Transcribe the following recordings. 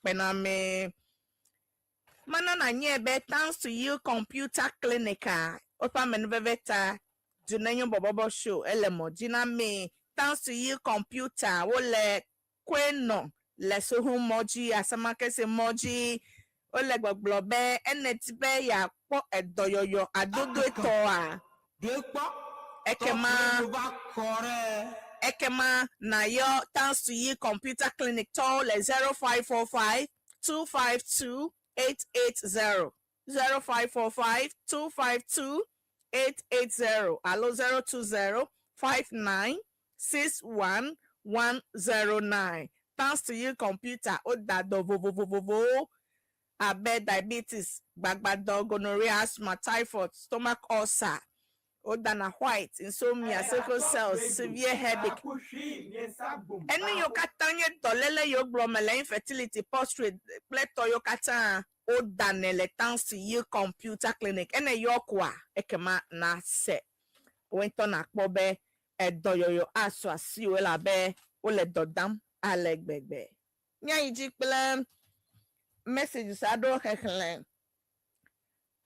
akpename. Mana na nyebe thanks to you computer clinica. Opa menveveta Dunenyo Borborbor show elemo jina me thanks to you computer wole kweno le sohu moji asamake se moji ole gbogbobe enetibe ya po edoyoyo adodo eto a Ekema na yo thanks to you computer clinic toll 0545 252 880 0545 252 880 allo 020 59 61 109. Thanks to you computer odado vovovovovo abe diabetes gbagbado gonorrhea asthma typhoid stomach ulcer Odana white, insomnia, sickle cells, severe headache. Any yokatanya dolele yoglomele infertility, prostrate, pleto yokata odanele thanks to you computer clinic. Ene yokwa ekema na se. Wento na kbobe edoyoyo aswa si wela be ole dodam alegbegbe. Nya ijikple messages ado heklen.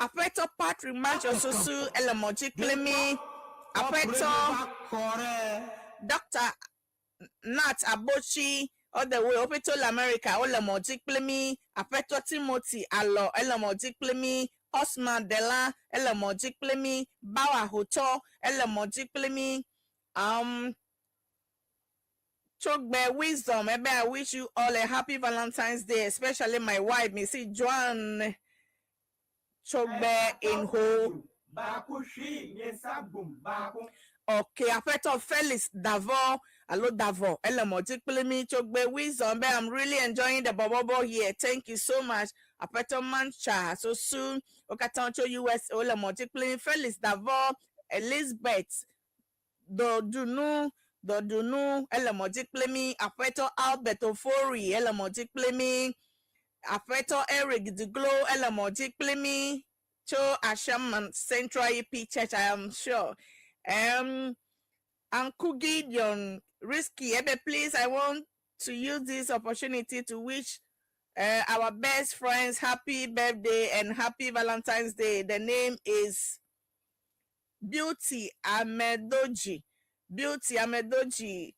Afeto Patrick Mancho Susu Elemoji Klemi Afeto Dr. Nat Abochi all the way Opito America Elemoji Klemi Afeto Timothy Alo Elemoji Klemi Osman Dela Elemoji Klemi Bawa Hoto Elemoji Klemi Chokbe Wisdom ebe I wish you all a happy Valentine's Day, especially my wife Missy Joan Chogbe in ho. Okay, after Felix Davo, hello Davo, Elemoji Plemi, Chogbe Wisdom. I'm really enjoying the Borborbor here. Thank you so much. After Mancha, so soon. Okatancho US, Elemoji Plemi, Felix Davo, Elizabeth, Dodunu, Elemoji Plemi, after Albert Ofori, Elemoji Plemi. Afeto Eric Duglo Elemoji Plemi Cho Ashaman Central EP Church, I am sure. Uncle Gideon Risky Ebe, please, I want to use this opportunity to wish our best friends happy birthday and happy Valentine's Day. The name is Beauty Amedoji. Beauty Amedoji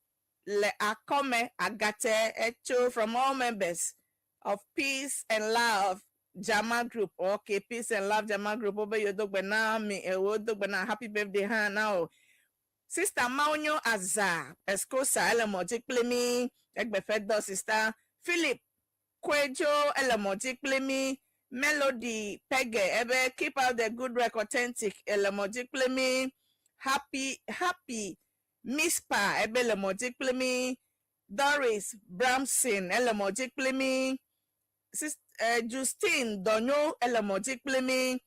Le Akome Agate Echo from all members of Peace and Love Jama Group. Okay, Peace and Love Jama Group. Obe yodogbena mi ewodogbena happy birthday ha now. Sister Maunyo Azar Escosa Elemoji Plemi Egbefedo Sister Philip Kwejo Elemoji Plemi Melody Pege Ebe keep out the good work authentic Elemoji Plemi Happy Mispa Ebe Elemoji Plemi Doris Bramson Elemoji Plemi Sister Justine Donyo Elemoji Plemi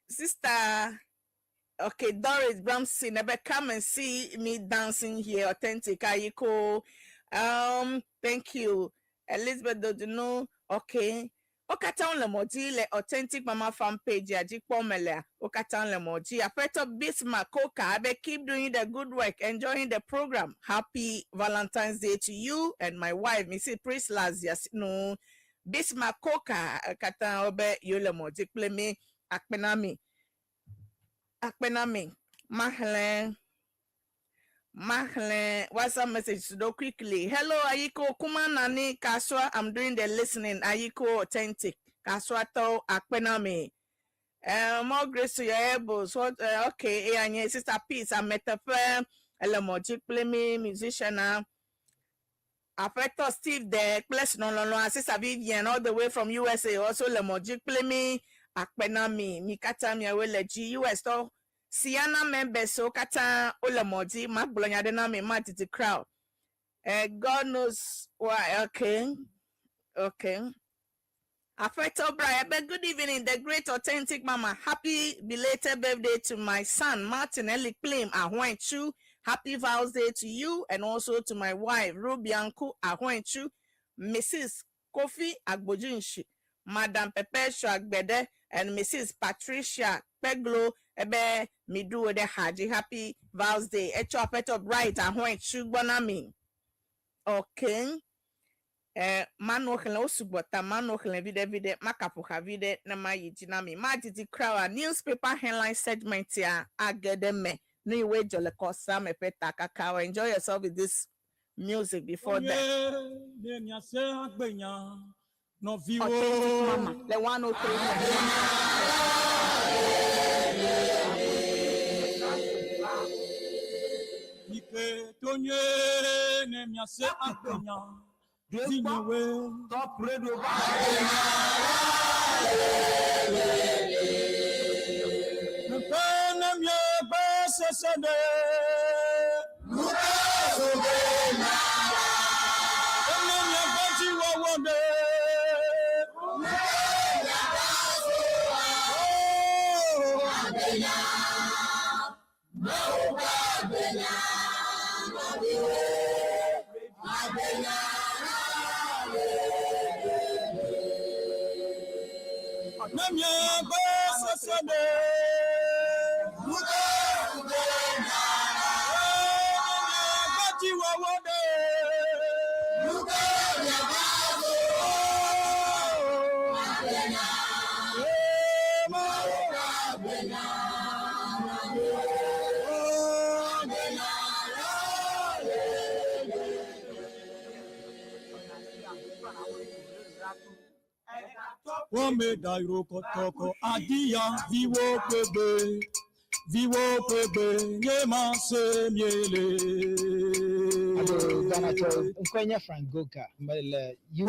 Sister okay, Doris Bramson, never come and see me dancing here. Authentic Ayiko. Thank you. Elizabeth Doduno. Okay. Okatan Lemoji, le authentic mama fan page. Ajikpomele. Okatan Lemoji. Afeto Bismarck Coca. I keep doing the good work, enjoying the program. Happy Valentine's Day to you and my wife, Mrs. Prislas. Yes, no. Bismarck Coca. Okatan Obe Yolemoji Pleme Akpenami. Akpenami, Mahlen, WhatsApp message to do quickly. Hello, Ayiko, Kumanani, Kaswa, I'm doing the listening. Ayiko, authentic. Kaswa to Akpenami. More grace to your elbows. What, okay, and Sister Peace, I'm Metaphor, Elemoji Plemi, musician. Affector Steve there, bless no, Sister Vivian, all the way from USA, also Lemoji Plemi. Akpenami, Mikata Miaweleji, US to Siana members so kata Olemoji, Makblonya Denami Matiti crowd. God knows why. Okay. Afeto Brian, good evening, the great authentic mama. Happy belated birthday to my son, Martin Eli Klim Ahwenchu. Happy Vows Day to you and also to my wife, Rubianku Ahwenchu, Mrs. Kofi Agbojinshi, Madam Pepe Shagbede, and Mrs. Patricia Peglo Ebe Midu de Haji. Happy Vows Day. Echo Peto Bright and White Shubonami. Okay. Mano helen osubota mano helen vide makapo vide na ma yijinami ma didi krawa newspaper headline segment ya agedeme no iwe jole kosa mepeta kakawa. Enjoy yourself with this music before that. Authentic mama the 103. Top radio. Ome dairo kotoko adia viwo pebe nyema se miele. Hello, Donato. Nkwenye Frangoka. Mbele you.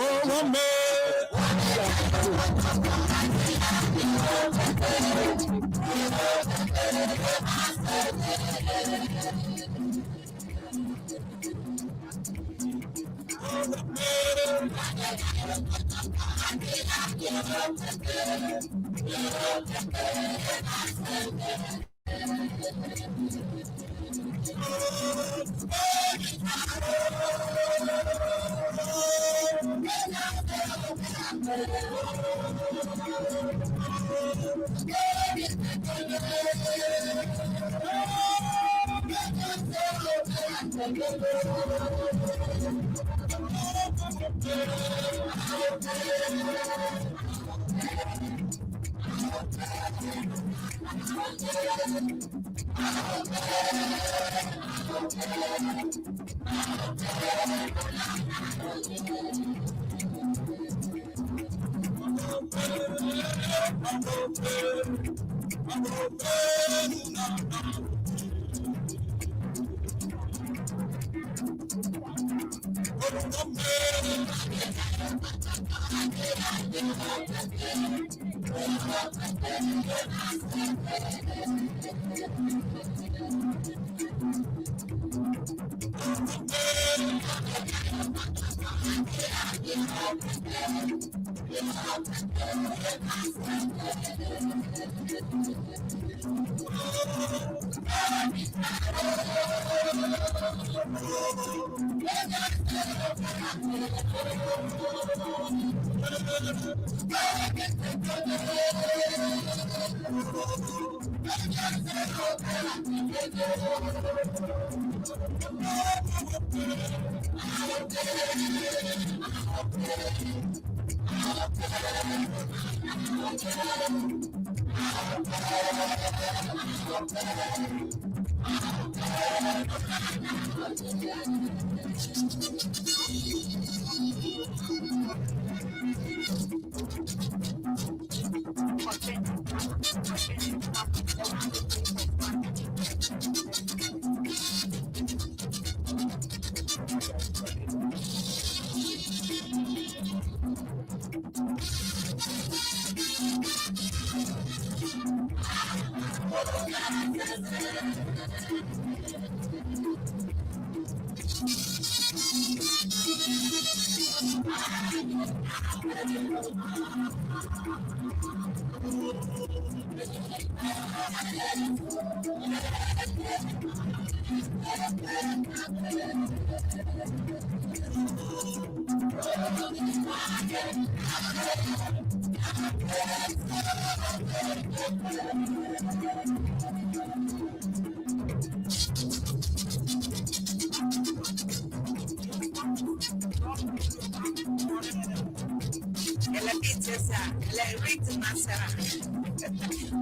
Ele pitesa, ele rite masara.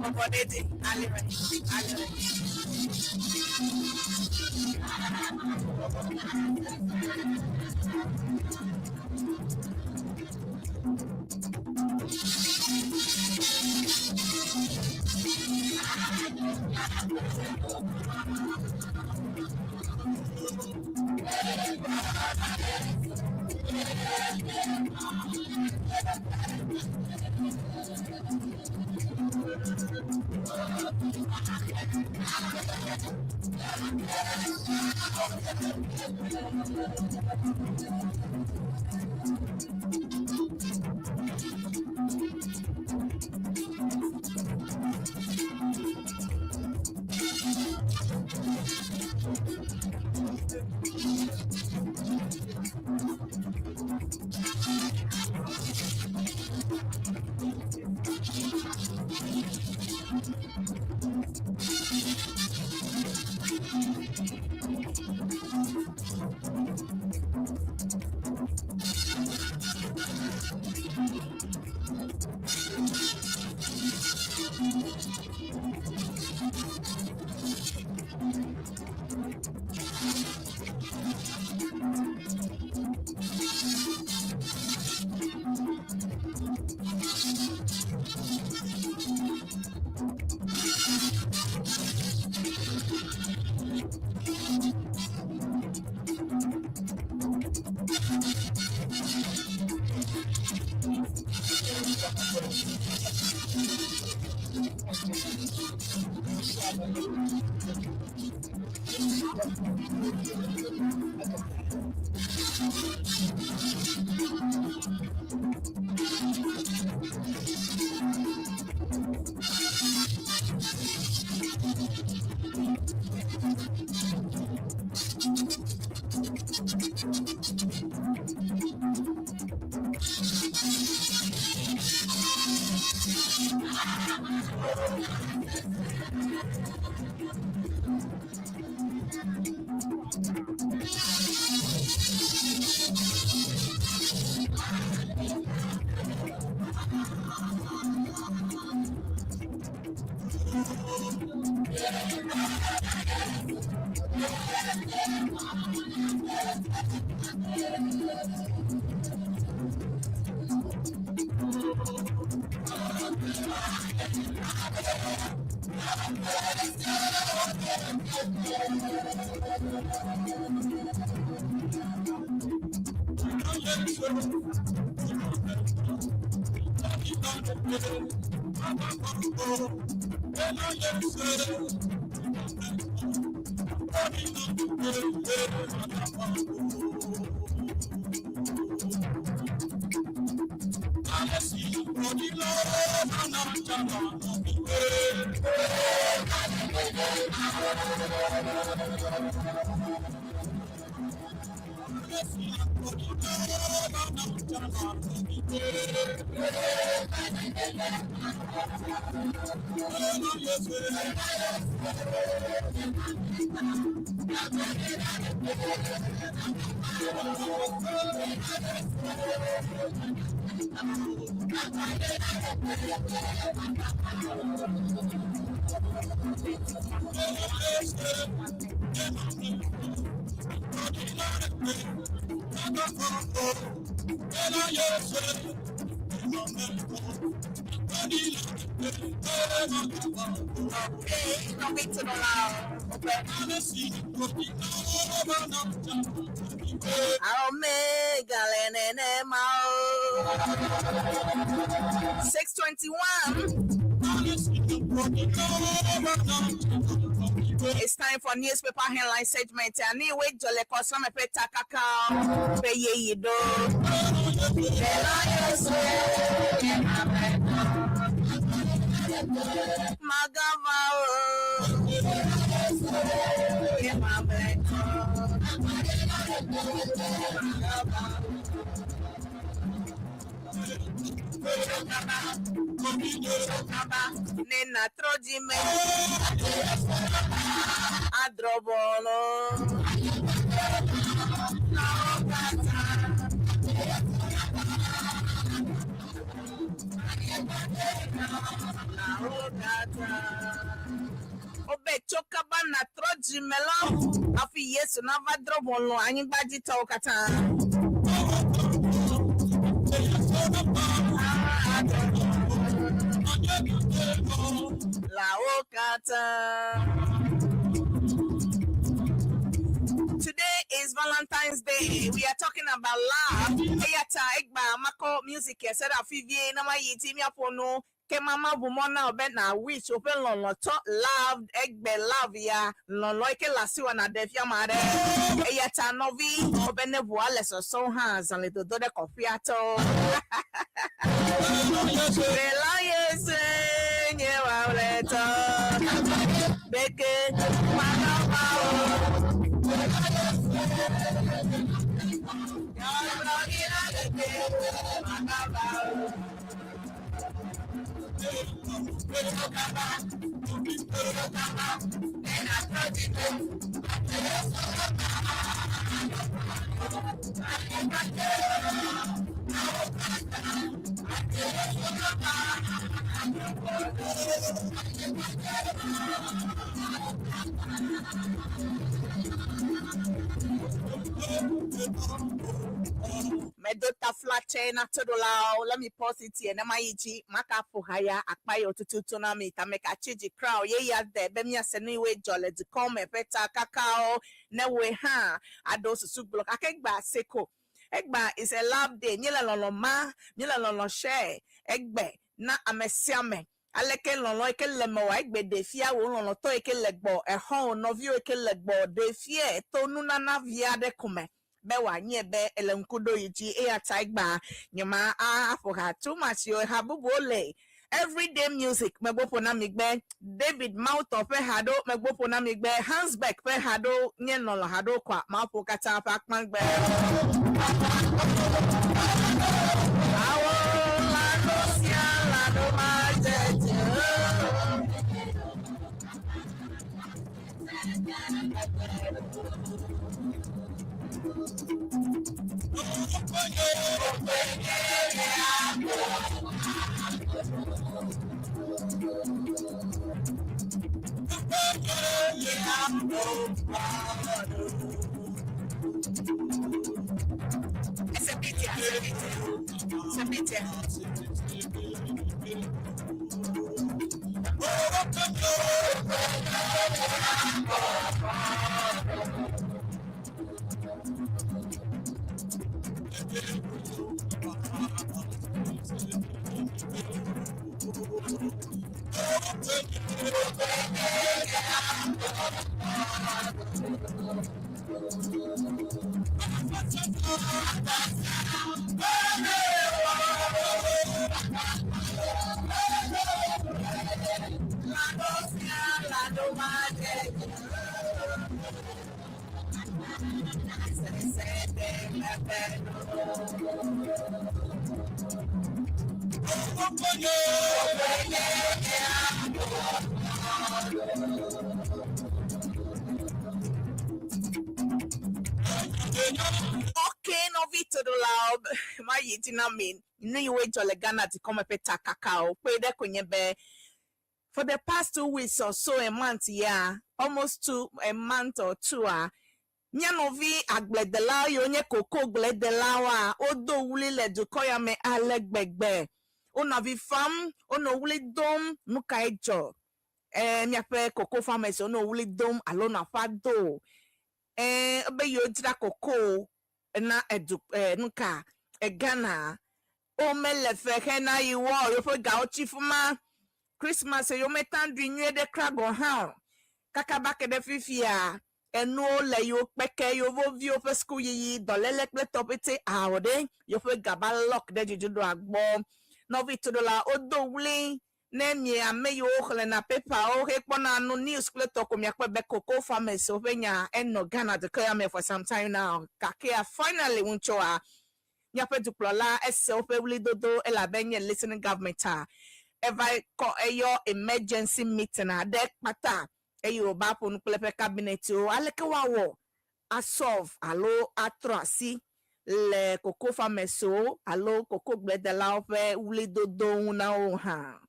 Obodede, alire, alire. Omega, 6:21. It's time for newspaper headline segment. Anyway, Jole Kosome Peta Kakao, Peye Yido. Nena Trojime Adrobolo Obe chokaba na troji melon. Afi yesu na vadro bolo anyi baji tokata. La okata. Today is Valentine's Day. We are talking about love. Eyata egba mako music said afivie na mayiti mi apono ke mama bumona obe na which open lolo to love egbe love ya lolo ke lasiwa na defia mare. Eyata novi obe ne voile so hands and little do de cofiato. Bela yes nyewa leto. Beke mana Medota flache na todola. Let me pause it here. Nama iji maka fuhaya akpayo tututu na mi tameka chiji crow ye ya de bemia seniwe jole di come peta kakao newe ha ado susu block akegba seko. Egba is a love day. Nyela lolo ma, nyela lolo share. Egbe na amesiame. Aleke lolo eke lemewa egbe defia wo lolo to eke legbo ehon novio eke legbo defie to nuna na via de kume. Bewa nyebe elenkudo yiji eya taigba nyama for her too much yo habubole everyday music megbopo na migbe David Mouth of hado megbopo na migbe Hansbeck pe hado nyenolo hado kwa mapo kata pakman gbe awo la dosia la do majeje Okay, no vito do loud. My yitina mean. You know you wait till Ghana to come peta cacao. Pay the kunyebe. For the past 2 weeks or so, a month, yeah, almost a month or two, Nyanovi agbled the lao yonye koko gled the lawa. Odo wuli le do koya me aleg begbe. Ona vi fam, ono wuli dom nuka ejo. Nyape koko farmers ono wuli dom alona fado. Be yo jira koko na edu nuka Ghana. O mele fe na iwo yo fo ga ochifuma. Christmas yo metan dwinwe de krago ha. Kakabake de fifia. Eno le yo peke yo vo vio fe school yi dolele kle topete awde yo fe gaba lock de judo agbo no vi to la odo wuli nemye ame yo khle na paper o he kpona no news kle to ko mi akpe koko farmers o fe nya eno Ghana de kaya me for some time now kakea finally uncho a nya pe duplola ese o fe wuli dodo ela benye listening government eva ko eyo emergency meeting a de pata eyo ba pon klepe cabinet o aleke wawo asolve alo atrasi le cocoa fameso alo cocoa bledela pe uli dodo na o ha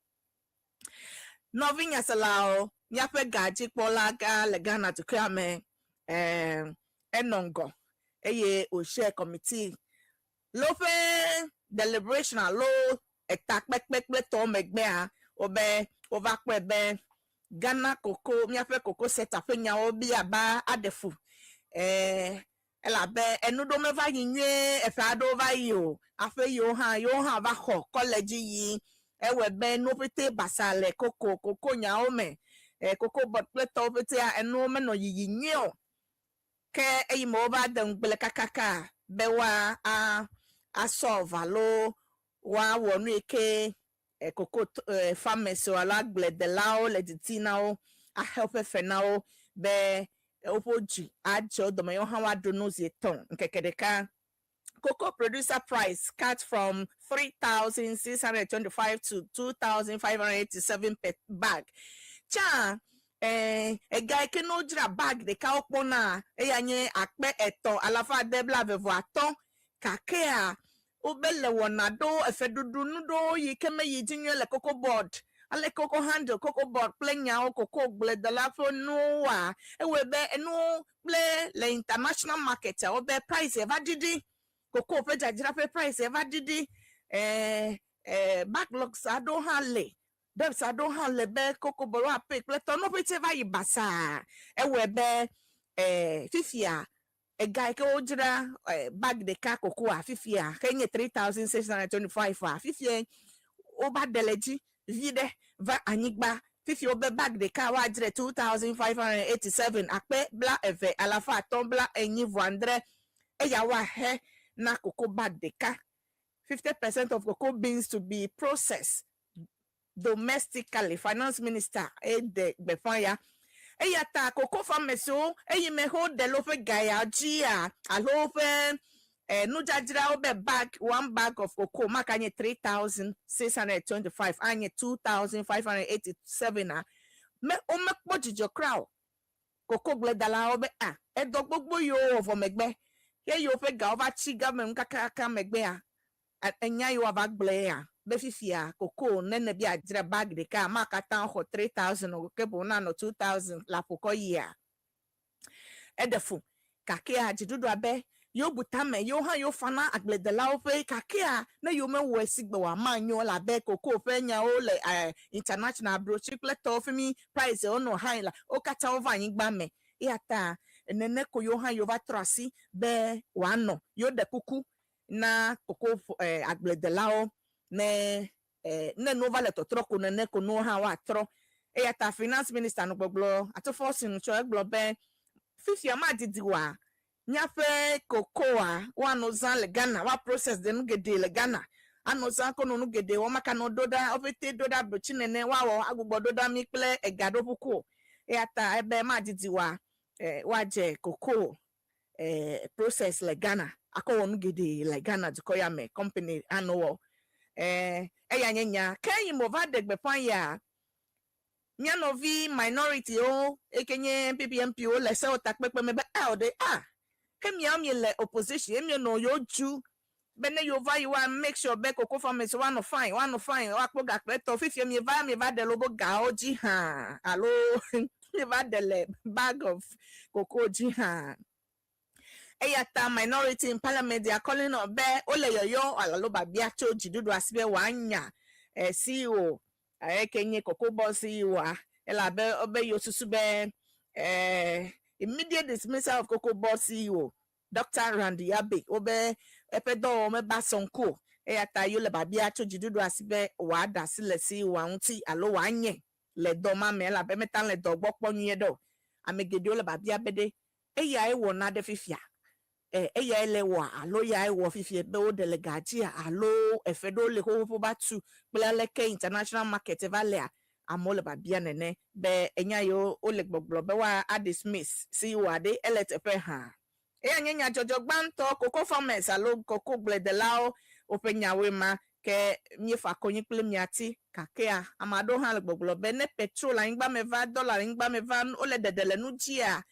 novinya salao nyape gaji polaga le Ghana to kame enongo eye o share committee lo fe deliberation alo etak pekpekpe to megbe a obe ovakpe be Ghana cocoa nyape cocoa set up nya obi aba adefu ela be enudo me va yinwe efado va yo afe yo ha va ho college yi ewe be no pete basale coco nya ome coco bot pleto pete a enu me no yinwe o ke eyimo ba de ngbele kakaka be wa a solve lo wa wonu eke coco farmers ala gble de lao le ditina o a help fenao be opoji ajo do mayo hawa do no zeton nkekedeka cocoa producer price cut from 3,625 to 2,587 per bag cha a guy can no jira bag de ka opona eyanye akpe eto alafa debla vevo aton kakea obele wonado efedudu nudo yikeme yijinyo le cocoa board ale cocoa handle cocoa board plenya o cocoa ble de la fo noa ewebe enu ble le international market obe price eva didi cocoa pe jajira pe price eva didi backlogs ado hale debs ado hale be cocoa boro ape pleto no pe teva yibasa ewebe fifia a guy ke ojira bag de ka cocoa fifia kenye 3,625 fifia oba deleji vide va anigba fifia obe bag de ka wa jire 2,587 akpe bla eve alafa tombla enyi voandre eya wa he na cocoa bag de ka 50% of cocoa beans to be processed domestically. Finance minister de befanya eyata cocoa farmers o eyime hold the lofe gaya gia alofe nujajira obe bag one bag of cocoa makanye 3,625 anye 2,587 me o me pojijo crowd cocoa gledala obe edogbogbo yo of megbe ye yo fe ga over chi government kaka megbe enya yo aba gble ya befifia cocoa nene bi ajira bag de ka makata ho 3,000 o kebo na no 2,000 la poko ya edefu kake ajidudu abe yo butame yo ha yo fana agledela ofe kake na yo me wo sigbe wa manyo la be cocoa fe nya o le international brochure pleto of me price o no high la o kata over yin gba me yata nene ko yo ha yo va trasi be wa no yo de kuku na cocoa agledela o ne no vale to troko ne ko no ha wa tro ta finance minister no gbogbo ato force no cho egbo be fifia ma didiwa nya fe cocoa wa no zan le Ghana wa process de no gede le Ghana ano zan ko no gede wo maka no doda ofete doda brochi nene wa wo agbogbo doda mi ple egado puku ta ebe ma didiwa wa je cocoa process le Ghana akọ no gede le Ghana to koya me company ano eya nyenya kenyi mova degbe panya nya novi minority o ekenye PPMP o le se otakpepe mebe de kemi amye le opposition emi no yoju bene yo va you make sure be cocoa farmers one fine wa kpoga peto fifi mi va de lobo ga oji ha alo mi va de le bag of cocoa ji ha eyata minority in parliament they are calling on be ole yoyo alalo babia choji dudu asibe wanya CEO kenye cocoa boss CEO ela be obe yosusu be immediate dismissal of cocoa boss CEO Dr. Randy Abe obe epedo me basonko eyata yo le babia choji dudu asibe wa da sile CEO anti alo wanye le do ma me la be metan le do gbopon yedo amegede ole babia bede eya ewo na de fifia eya elewa alo ya ewo fifie be o delegati alo efedo le ho batu peleke international market valley amole ba bia nene be enya yo o le gbogbo be wa dismiss see you ade eletepe ha eya nyenya jojo gbanto cocoa farmers alo cocoa gledelao openya we ma ke mi fa konyi ple mi ati kakea amado ha le gbogbo be ne petrol ngba me va dollar ngba me va o le dedele nu jia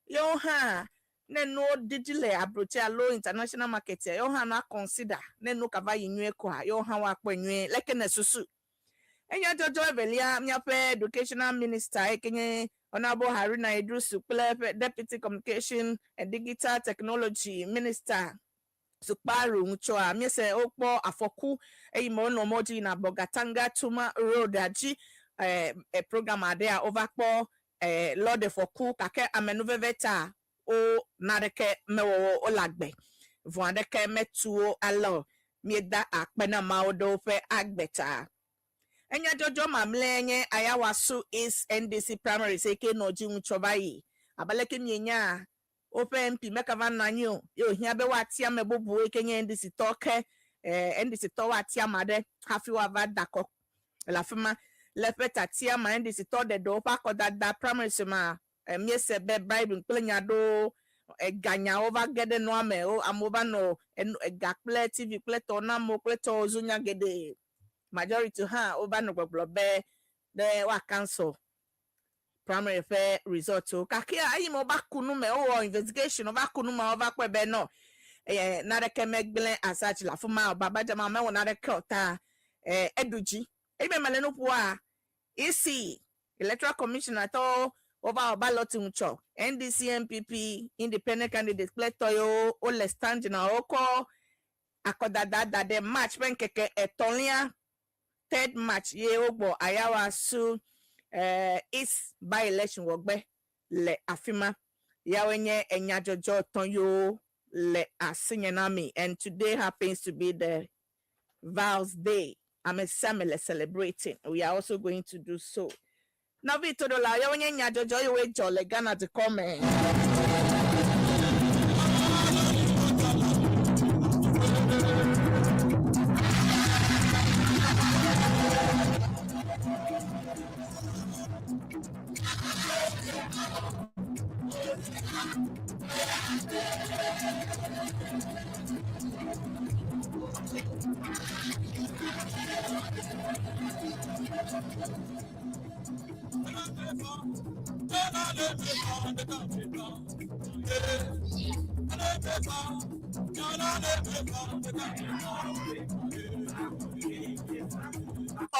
yo ha ne no digile abroche alo international market yo ha na consider ne no kava yinwe ko ha yo ha wa kwanwe like na susu enya jojo ebelia miape educational minister ekenye honorable Haruna Idrisu deputy communication and digital technology minister Sukparu Nchoa miese okpo afoku eyimo no moji na Bogatanga Tuma Road aji program ade a overkpo Lord Foku kake amenuveveta o nareke mewo olagbe voandeke metuo alo mieda akpena maudo fe agbeta enya jojo mamlenye ayawasu is NDC primary seke noji Nchobai abaleke mienya open mp mekava nanyo yo hia be watia mebobu ekenye NDC toke NDC to watia made hafi wa vadako la fema lepeta tia ma NDC to de do pa ko da primary sema miese be bribe plenya do ganya over gede no ame o amoba no gakple TV pleto na mo pleto zunya gede majority ha over no be de wa cancel primary fair result o kakia ayi mo bakunu me o investigation bakunu ma over kwebe no na reke megblen asach la fuma baba jama me wona reke ota eduji ebe male no po a isi electoral commissioner to over balloting ncho NDC MPP independent candidate pleto yo o le stand na oko akodada de match ben keke etolia third match ye ogbo ayawa su is by election wogbe le afima yawenye enya jojo tonyo le asinyanami, and today happens to be the vows day. I'm a family celebrating. We are also going to do so. Now we to the la yawenye enya jojo yo we jole Ghana to come.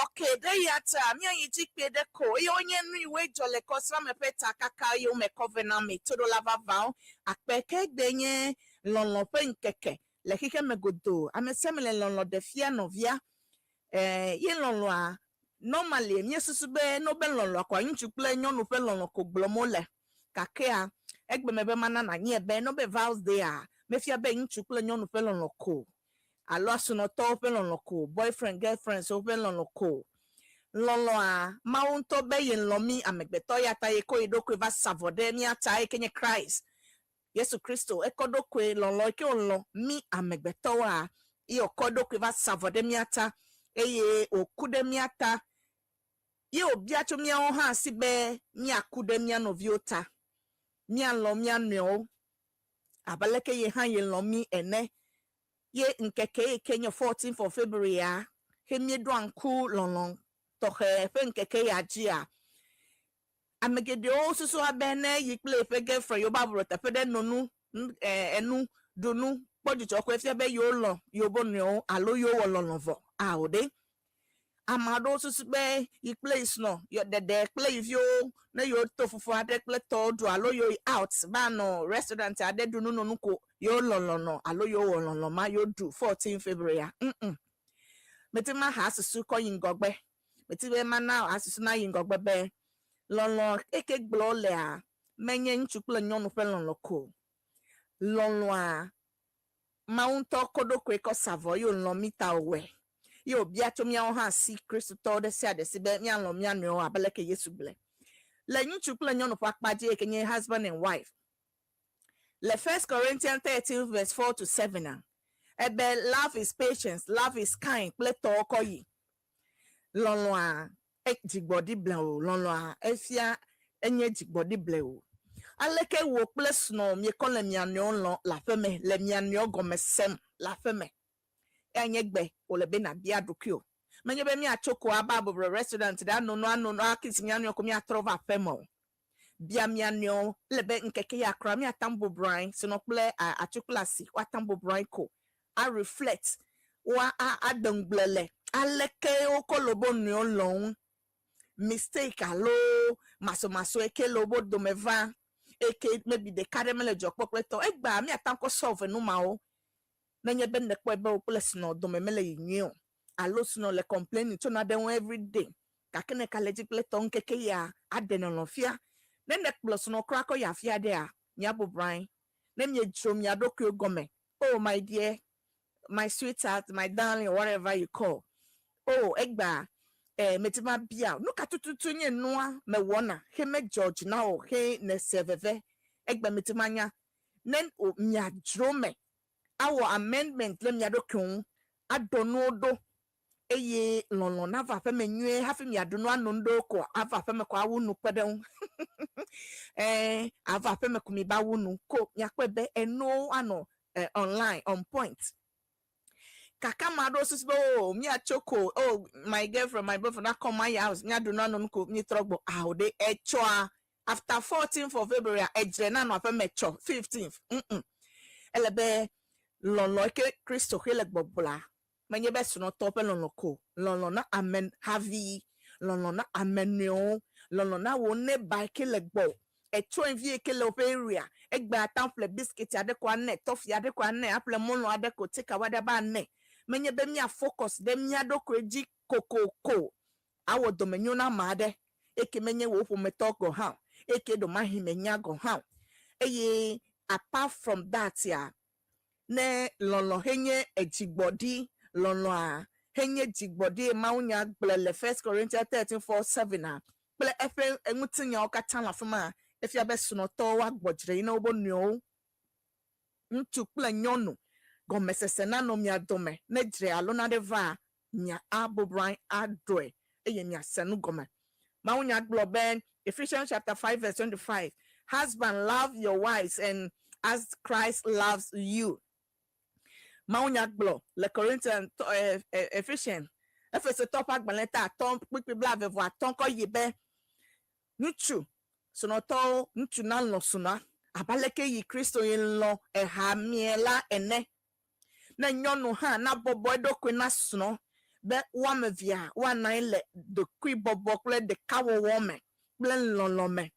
Okay, there yata mi onyi jikpe de ko yo onye nu iwe jole kosra me peta kaka yo me covenant me todo lava vow akpeke gbenye lonlo pe nkeke le kike me godo amesemele lonlo de fia novia ye lonlo a normally mi susu be no be lonlo kwa nchuple nyonu pe lonlo ko glomole kakea egbe me be mana na nye be no be vows dey a me fia be nchuple nyonu pe lonlo ko alo asunoto pe lonlo ko boyfriend girlfriend so pe lonlo ko lolo a maunto be yin lomi amegbeto ya ta eko idokwe va savode mi ata ekenye Christ Yesu Kristo ekodokwe lolo ke onlo mi amegbeto a i okodokwe va savode mi ata eye okude mi ata ye obiacho mi o ha sibe mi akude mi anoviota mi anlo mi anyo abaleke ye han ye lomi ene ye nkeke Kenya 14th of February a hemie do anku lolon tohe fe nkeke ya jia amegede o susu abene yikle fe girlfriend yo baburo tepede nonu enu donu pojicho ko efe be yo lo yo bonyo alo yo wololovo aode amado susu be yikle no yo de play if yo na yo tofufu ade play to do alo yo out ba no restaurant ade dunu nonu ko yo lolono alo yo wololo ma yo do 14 February metima ha susu ko yingogbe metibe mana asusu na yingogbe be lolo eke glole a menye nchukle nyonu pe lolo ko lolo a maunto kodokwe ko savoyo lo mita owe yo bia to mia ha si Kristo to de sia de sibe mia lo mia no abeleke Yesu ble le nchukle nyonu pa paje ekenye husband and wife le 1 Corinthians 13 verse 4 to 7 ebe love is patience, love is kind pleto okoyi lolo a jigbodi blen o lolo a efia enye jigbodi blen o aleke wo place no mi kole mi anyo lo la feme le mi anyo gomesem la feme enye gbe o le be na bia dokio menye be mi achoko aba bobro restaurant da no akisi mi anyo ko mi atrova femo biamianyo lebe nkeke ya kra mi atambo brain sinokple atuklasi watambo brain ko I reflect wa adangblele aleke okolobo nyo long mistake alo maso eke lobo domeva eke maybe the caramel jokpokleto egba mi atanko solve no ma o menye ben de kwe be oples no domemele yinyo alo sno le complain to na den every day kakene kaleji pleto nkeke ya adenonofia then the plus no crack ya fia there nyabo brain nem ye drum ya dokyo gome oh my dear my sweetheart my darling whatever you call oh egba metima bia no katututu nye noa me wona he me George na o he ne seveve egba metimanya nen o nya drome our amendment lem ya dokyo adonodo eye lon na va fe menwe hafi mi adono anondo ko ava fe me kwa wonu peden ava fe me kumi ba wonu ko yakwe eno ano online on point kaka mado sisibo mi achoko oh my girlfriend my boyfriend that come my house nya do no no ko mi trogbo how they echoa after 14th of February ejre na no fe mecho 15th elebe lolo ke Christo hele gbobula menye be suno tope lolo ko lolo na amen havi lolo na amenyo lolo na wo ne ba ke legbo echo envie ke lo area egba tample biscuit ade kwa ne toffee ade kwa ne apple mono ade ko tika wada ba ne menye be mi focus de mi adokreji kokoko awo domenyo na made eke menye wo fo metogo ha eke do mahimenya go ha eye apart from that ya ne lolo henye ejigbodi lolo a henye jigbodi maunya glele 1 Corinthians 13:4-7 ple efe enutinya okata la fuma efia be sunoto wa gbojire ina obonyo ntu ple nyonu gomesese na no mi adome ne jire alona de va nya abobran adwe eye nya senu gome maunya globen Ephesians chapter 5:25 husband love your wives and as Christ loves you maunya glo le Corinthians Ephesians Ephesus top agbaleta ton pipi blave vo aton ko yibe nuchu sonoto nuchu na lo suna abaleke yi Kristo yin lo ha miela ene na nyonu ha na bobo edokwe na suno be wa mevia wa na ile de kwi bobo kle de kawo wome ble lolome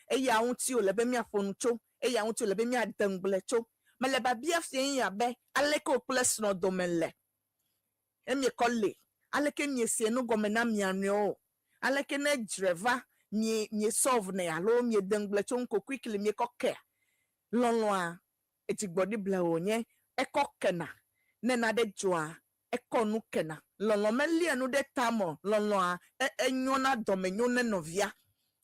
eya unti o lebe mi afoncho eya unti o lebe mi adangle cho mele ba bia fien ya be aleke kle suno domele emi kolle aleke mi sie no gomena mi anyo aleke na dreva mi solve na alo mi dangle cho nko quickly mi koke lolo a etigbodi bla onye ekokena nena de joa ekonu kena lolo meli anu de tamo lolo a enyona domenyo ne novia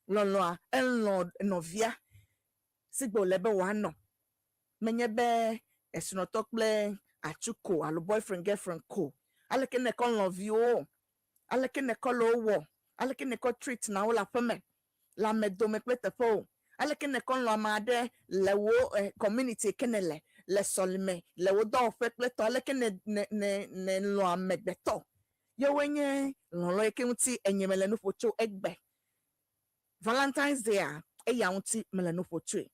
lolo a enlo novia sigbo lebe wano menye be esunotokple achuko alo boyfriend girlfriend ko aleke ne kon love you aleke ne ko lo wo aleke ne ko treat na ola feme la medome plete po aleke ne kon lo amade lewo community kenele le solime le wo do fe pleto aleke ne lo amegbeto yo wenye lo eke unti enyemele no focho egbe Valentine's Day eya unti mele no focho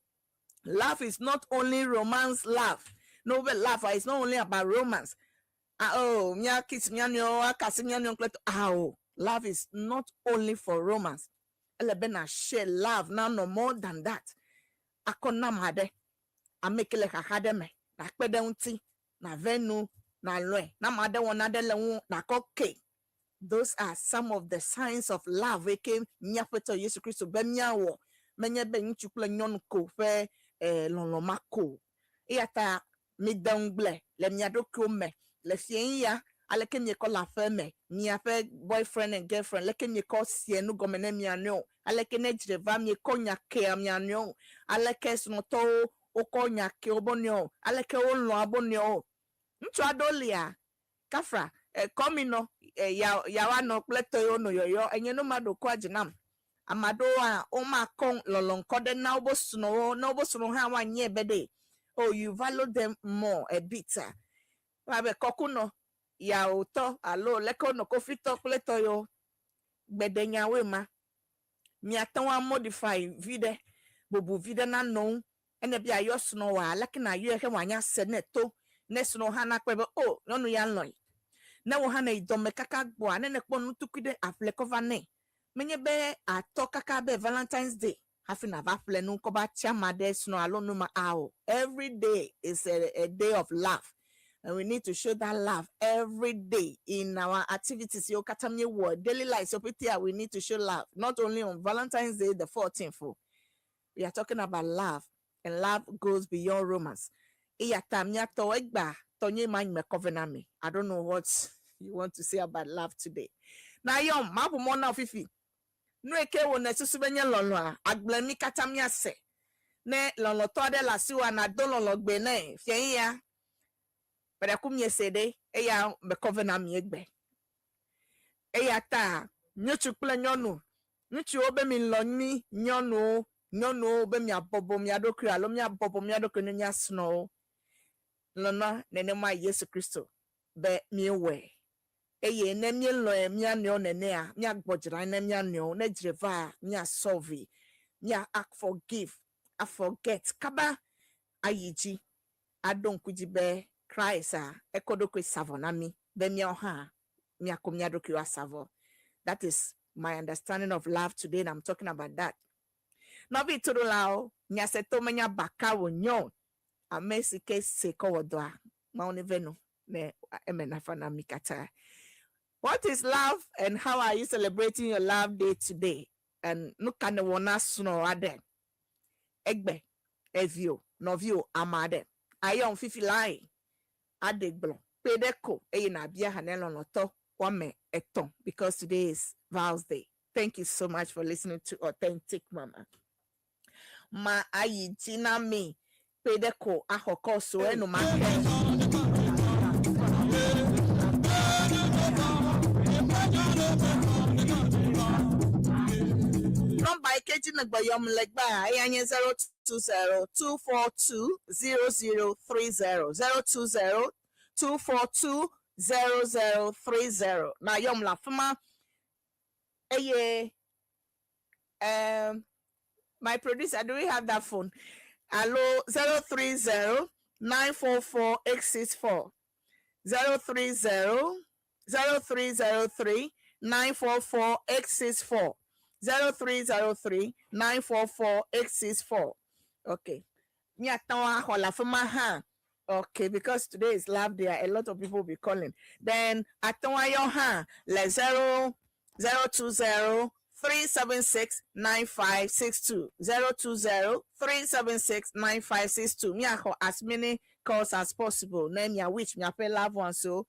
love is not only romance love no but love is not only about romance oh mia kiss mia no akasi mia no pleto love is not only for romance elebe na share love now no more than that akona made amekele kakade me na kpede unti na venu na loe na made wona de lewu na koke those are some of the signs of love we came nyafeto Yesu Kristo be miawo menye be nchukle nyon ko fe lolomako iyata midangle le miadoko me le fienya aleke mi ko la femme mi afa boyfriend and girlfriend leke mi ko sie no gomene mi anyo aleke ne jireva mi ko nyake mi anyo aleke snoto o ko nyake obonyo aleke o lo abonyo ntu adolia kafra komino ya wa no pleto yo no yoyo enye no mado ko aginam amado a o ma kon lolon kode na obosuno ha wa nye bede oh you value them more a bit abe kokuno ya uto alo leko no kofito pleto yo gbedenya we ma mi atanwa modify vide bobu vida na no ene bia yo sno wa laki na yo he wanya se neto ne sno ha na kwebe o no ya nloi na wo ha na idome kaka gbo ane ne kponu tukude afle cover ne menye be ato kaka be Valentine's Day hafi na va fle nu ko ba chama de sno alo no ma ao. Every day is a day of love. And we need to show that love every day in our activities. Your katamye word, daily life. So we need to show love, not only on Valentine's Day, the 14th. We are talking about love, and love goes beyond romance. I don't know what you want to say about love today. Now, yom mabu mona fifi. No eke wo na susubenye lolo a agblemi katamya se. Ne lolo to de la siwa na don lolo gbe ne fien ya. But kumye sede eya me covenant mi egbe eya ta nyochu kple nyonu nyochu obe mi lo ni nyonu obe mi abobo mi adokri alo mi abobo mi adokri ni asno lona nene ma Yesu Kristo be mi we eye ne mi lo mi anyo nene a mi agbojira ne mi anyo ne jireva mi asolve mi act forgive I forget kaba ayiji adon kujibe Christ ekodokwe savonami bemia ha miakomia dokwa savo. That is my understanding of love today, and I'm talking about that. Novi turulao nyaseto menya baka wonyo amesike seko wodwa mauniveno ne emenafana mikata. What is love and how are you celebrating your love day today? And nukane wona suno ade egbe evio novio amade ayon fifi lai adegbon pedeko na bia hanelo noto wame eton because today is Vows Day. Thank you so much for listening to Authentic Mama. Ma ayi jina me pedeko ahoko so eno ma number ikeji nagba yom legba ayanye 020-242-0030 020-242-0030. Now yom la fuma my producer, do we have that phone? Hello 030-944-864 030-0303-944-864 0303-944-864. Okay. Okay, because today is Love Day, a lot of people will be calling. Then Atonwayo le 020-376-9562 020-376-9562. Me as many calls as possible. Name ya which me pay love one. So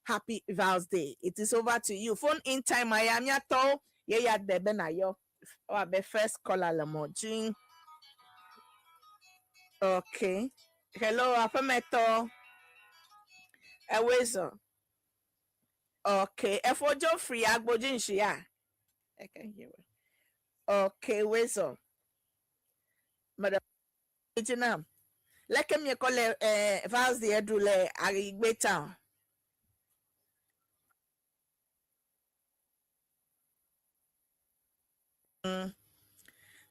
happy Vows Day. It is over to you. Phone in time. I am ya to. Yeah, the benayo. Oh, the first caller lemojin. Okay. Hello, Apameto. Ewezo. Okay. Efojo free agbojin shia. I can hear it. Okay, Wezo. Madam Ejinam. Like me call Vows Day edule Arigbe town.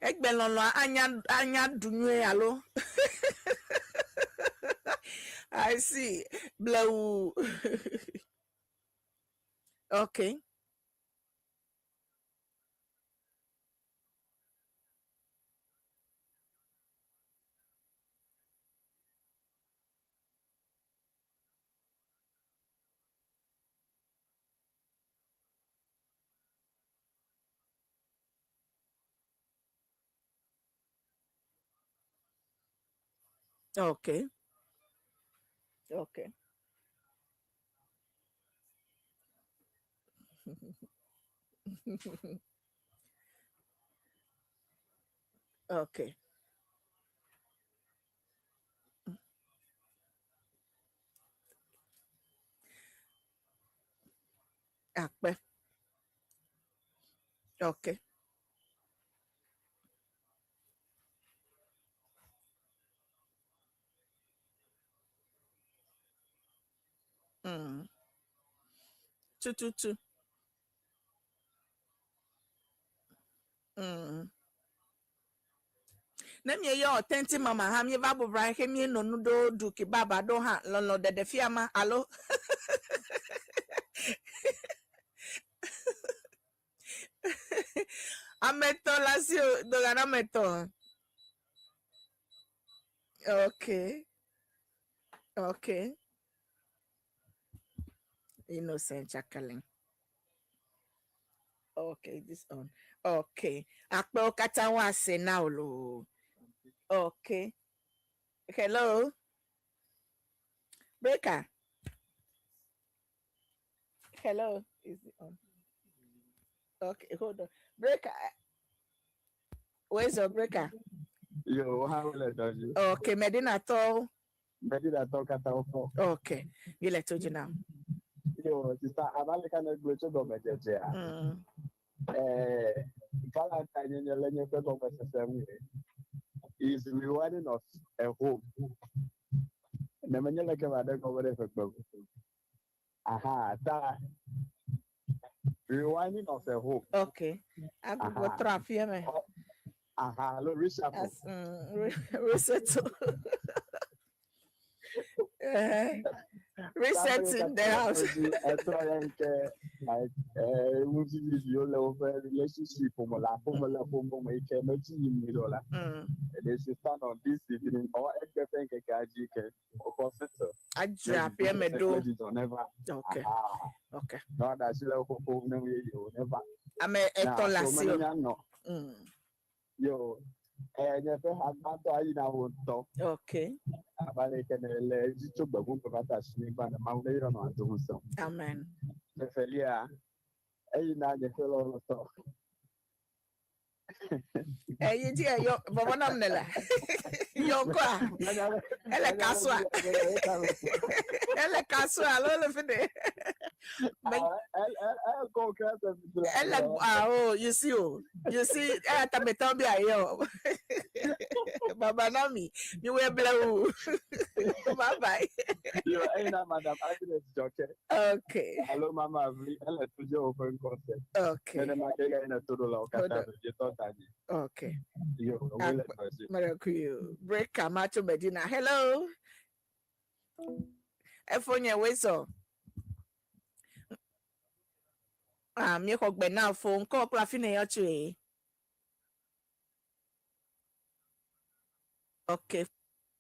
Egbelonlo anya dunye alo. I see. Blow. Okay. Okay. Okay. Okay. Akpe. Okay. Mm. 222. Mm. Na me yo tenti mama ha me ba bobran he me no no do ki baba do ha lo de fiama alo. Ameto lasio do gana meto. Okay. Okay. Innocent chakaling. Okay, this on. Okay. Akpo kata wa se now lo. Okay. Hello. Breaker. Hello. Is it on? Okay, hold on. Breaker. Where's your breaker? Yo, how will I do you? Okay, Medina to. Medina talk at all. Okay. You let you now. Yo, sister, I'm only kind of going to go back there. Valentine in your lenny is rewarding us a hope. Never like a rather go over the aha, that rewinding of a hope. Okay. I will go trap here, man. Aha, look, reset. Resetting the house. Like, relationship they should stand on this evening or everything I drop here, me do. Okay. Okay. No, that's never. I'm a tolasio. Yo, and if I have not died, I won't talk. Okay. Amen. You dear, yo, but one of them, yo, Elle Cassoa. Elle Cassoa, all of it. Oh, you see, yo. Baba Nami, you were blue. Bye bye. You ain't Madam Agnes Jockey. Okay. Hello, Mama. I'll let you open concept. Okay. Okay. Break Camacho Medina. Hello. Efonya Weso. Me hog be now phone call clafine yachi. Okay.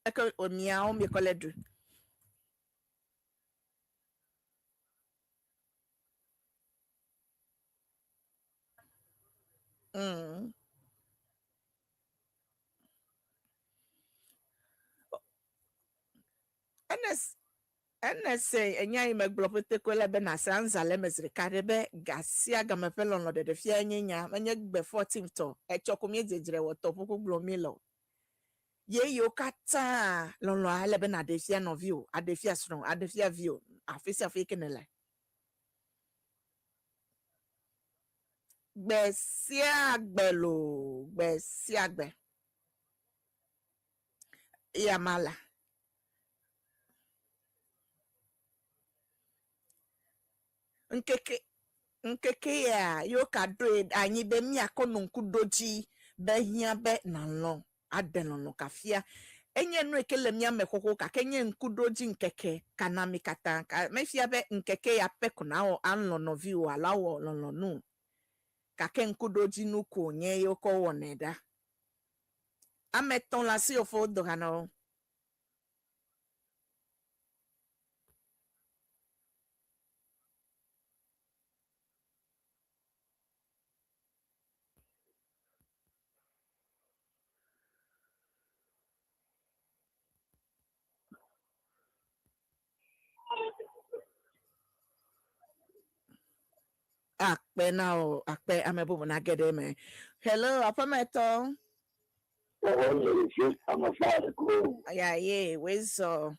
Eko onia me koledu. NSA enya imegblopote kwela be na sanza le mezrikadebe gasia gamepelo no de fia nyenya manye gbe 14 to echokumie jejere wo topuku glomilo ye yo kata lolo ale be na de fia no view ade fia strong ade fia view afisi afike nele gbesia gbe ya mala nkeke ya yo kado anyi be mi akono nkudoji be hia be na lo adeno no kafia enye no ekele mi amekoko ka kenye nkudoji nkeke kana mikata ka mefia be nkeke ya pekuna o anlo no view alawo lo no ka ken nkudoji nu ko nye yo ko woneda ameton la si ofo do hano akpe now akpe amebu na gede me hello apameto I'm a father cool. yeah where's You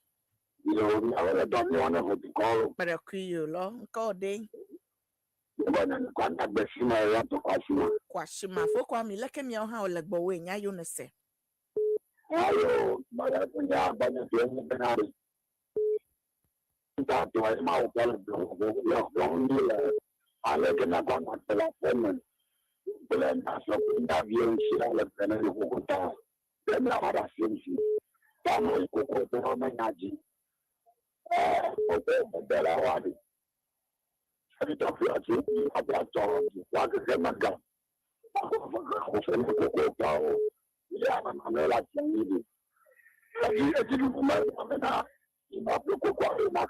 know, I don't want to call. but a you lo call day Contact the female to kwashima fo kwa mi leke mi ha olegbo we nya yo ne se ayo but ya ba na fi ni benari ta to ai ma o pala lo ni la ale que na contact la forma de la nación da bien si la pena de Bogotá then now other things. Family cocoa, the Romaji. Bella Wadi. I talk to you about what is the matter. Yeah, I'm like you. I didn't know. You know, the cocoa, you know,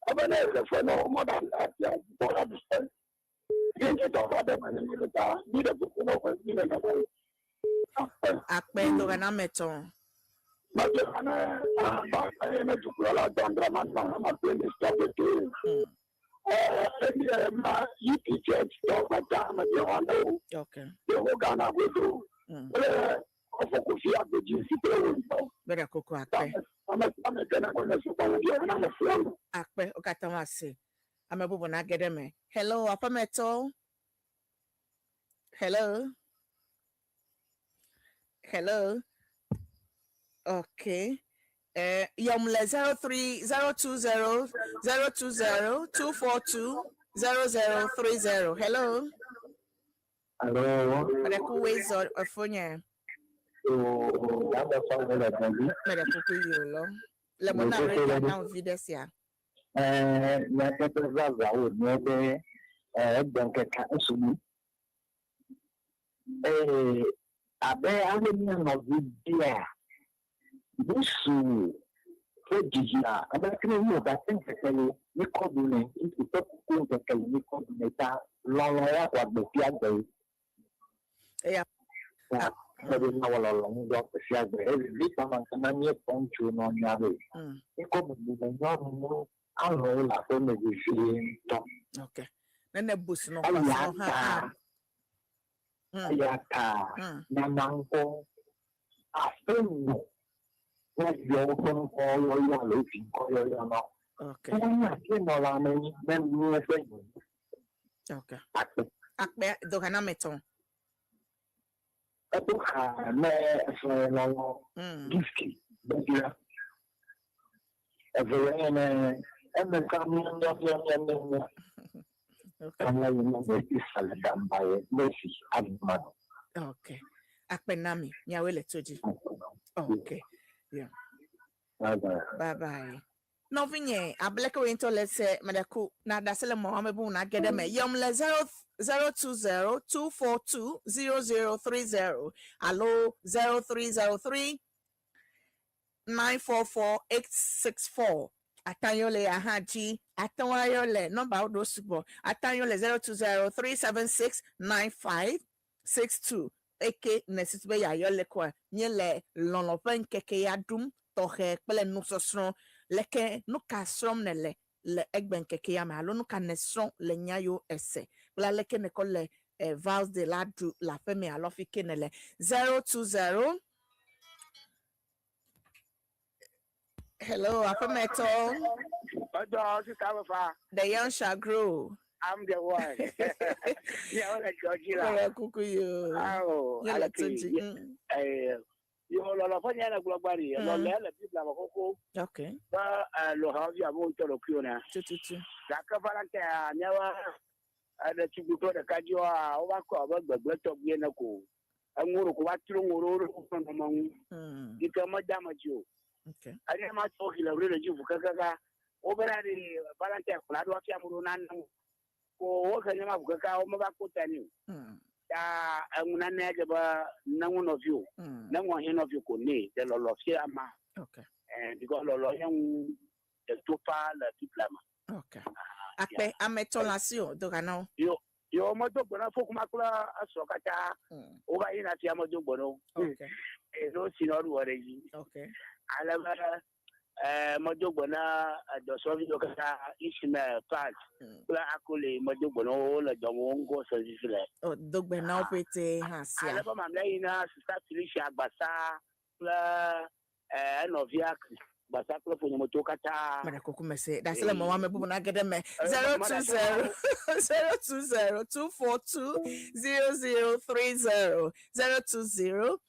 I'm an elder for no more than that. Don't understand. You get over them and you need a book over you. Akpe do na meton. But I am a Jukuala Dondraman, my friend is talking to you. You teach it, stop my time at your hand. Okay. You will gonna go through. Better cocoa akpe. Akpe okatamasi. I'm a bubu na gedeme. Hello, apa meto? Hello. Hello. Okay. Yomle 0302002420030. Hello. Hello. Medical ways or phone. Medical you. Lemon already now videos here. Abe alemi no vidia busu kejia abakene ni oba tenkekele ni kodune into top tenkekele ni kodune ta lolo ya kwa befi agbe Yeah. Sabi na wala long do befi agbe every time kana ni ponchu no nyabe ni kodune no alo la ko me vifi to Okay. Then the bus no ha Yata, Namango, Afterno, what you're going for your looking for your mouth. Okay. Then you are saying, Okay. Akbe dogana meton. I took her, Gifty, but you are a very and the coming of your Okay. Akpenami, nyawele toji. Okay. Yeah. Bye bye. Novinye, ableko into let's say madaku na dasele mo amebu na gedeme. Yomle 03024200030. Allo 0303 944-864. Atanyole ahaji. Atanyole number of those super. Atanyole 020-376-9562. Eke nesitbe ya yole kwa. Nyele lonopen keke ya dum. Tohe pele nusosron. Leke nuka srom nele. Le egben keke ya ma. Alo nuka nesron le nyayo ese. La leke nekole vals de la du la feme alofike nele. 020. Hello, Apameto. The young shall grow. I'm the one. Yeah, I like Georgia. Oh, I like you know, la fanya na globali, la la people la koko. Okay. Ba lo havi abo ntolo kiona. Tututu. Da ka faranta nyawa ada chibuto da kajwa o ba ko agbegbe to bi na ko. Anguru ko watiro ngoro ko no mangu. Dika madama jo. Okay. I am not talking about the Jew Kaka over at the Valentine Flado Cameroon. Or can you have Kaka or Mabakotani? I'm not negative, no one of you. No one of you could need the Lolofia. Okay. And you got Loloyan, the Tupa, the diploma. Okay. Akpe ametolation dogano. Yo moto bona folk makula asokata over in at Yamado Bono. Okay. No sinor worry. Okay. Alaba Modobona the Soviet Ishmael part. Akule Modobono, the Dongo, so this is Oh, Dogbena Pete has. Alaba Mamlaina, start to reach Basa, Novia, Basaklo for Motokata. Manakukumese. That's the moment we want to get them 020-242-0030.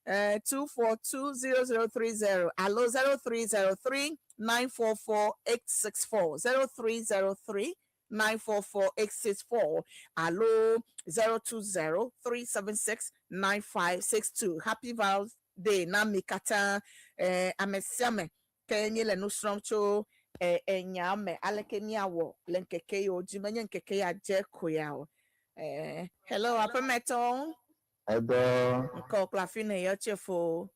242-0030. Allo 0303-944-864. 0303 944-864. Allo 020-376-9562. Happy Val's Day. Na mikata amesiame kenye le nusromcho enyame alekenia wo lenkeke yo jimenye nkeke ya jeko ya. Hello, apemeton. Hello. Nko klafine yo chefo.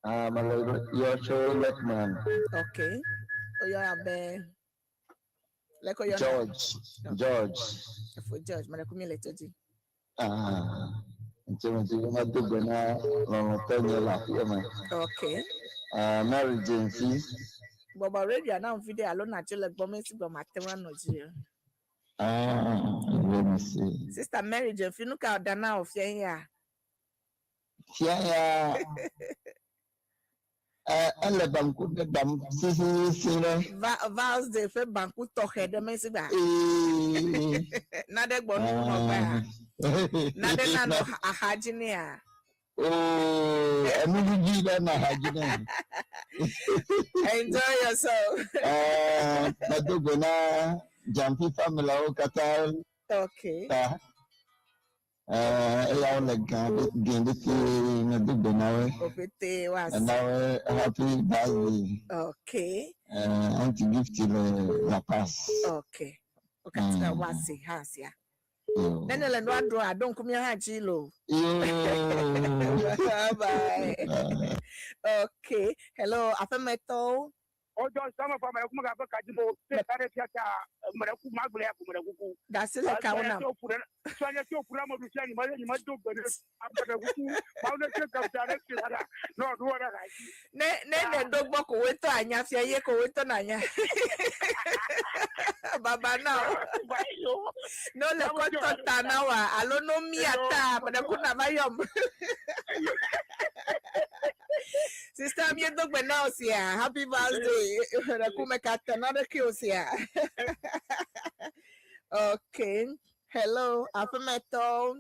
Your show, Lekman. Okay. Oyo abe. Leko yo George. Okay. George. For George, manakumye letoji. Okay. Mary Jensi. Boba radio na video alone na chile bomesi go matema no jio. Let me see. Sister Mary Jensi nuka odana of ya. Yeah. Elle banku de dam si Vals de fe banku tohe de mesi ba. Na de gbonu no ba. Na de na no ahajini ya. Enjoy yourself. Madugona Jampi family Qatar. Okay. And now happy birthday. Okay. And to give to La Paz. Okay. Okay. Wasi hasia. Then the land draw. I don't come here hajilo. Bye. Okay. Hello. Afemeto. Ojo sama pa mara kuma ga ka jibo se tare fiata mara ku magule ku mara ku That's the kauna. So anya to pura mo dusia ni ma do bere abada ku ma na ke ka tare ke ara no do ara ga ne dogbo ko weto anya fia ye ko weto na anya baba now no le ko tota na wa alo no mi ata bada ku na bayom Sister mi dogbo now sia happy birthday bada ku me kata na de kiosia. Okay. Hello, Afemeto.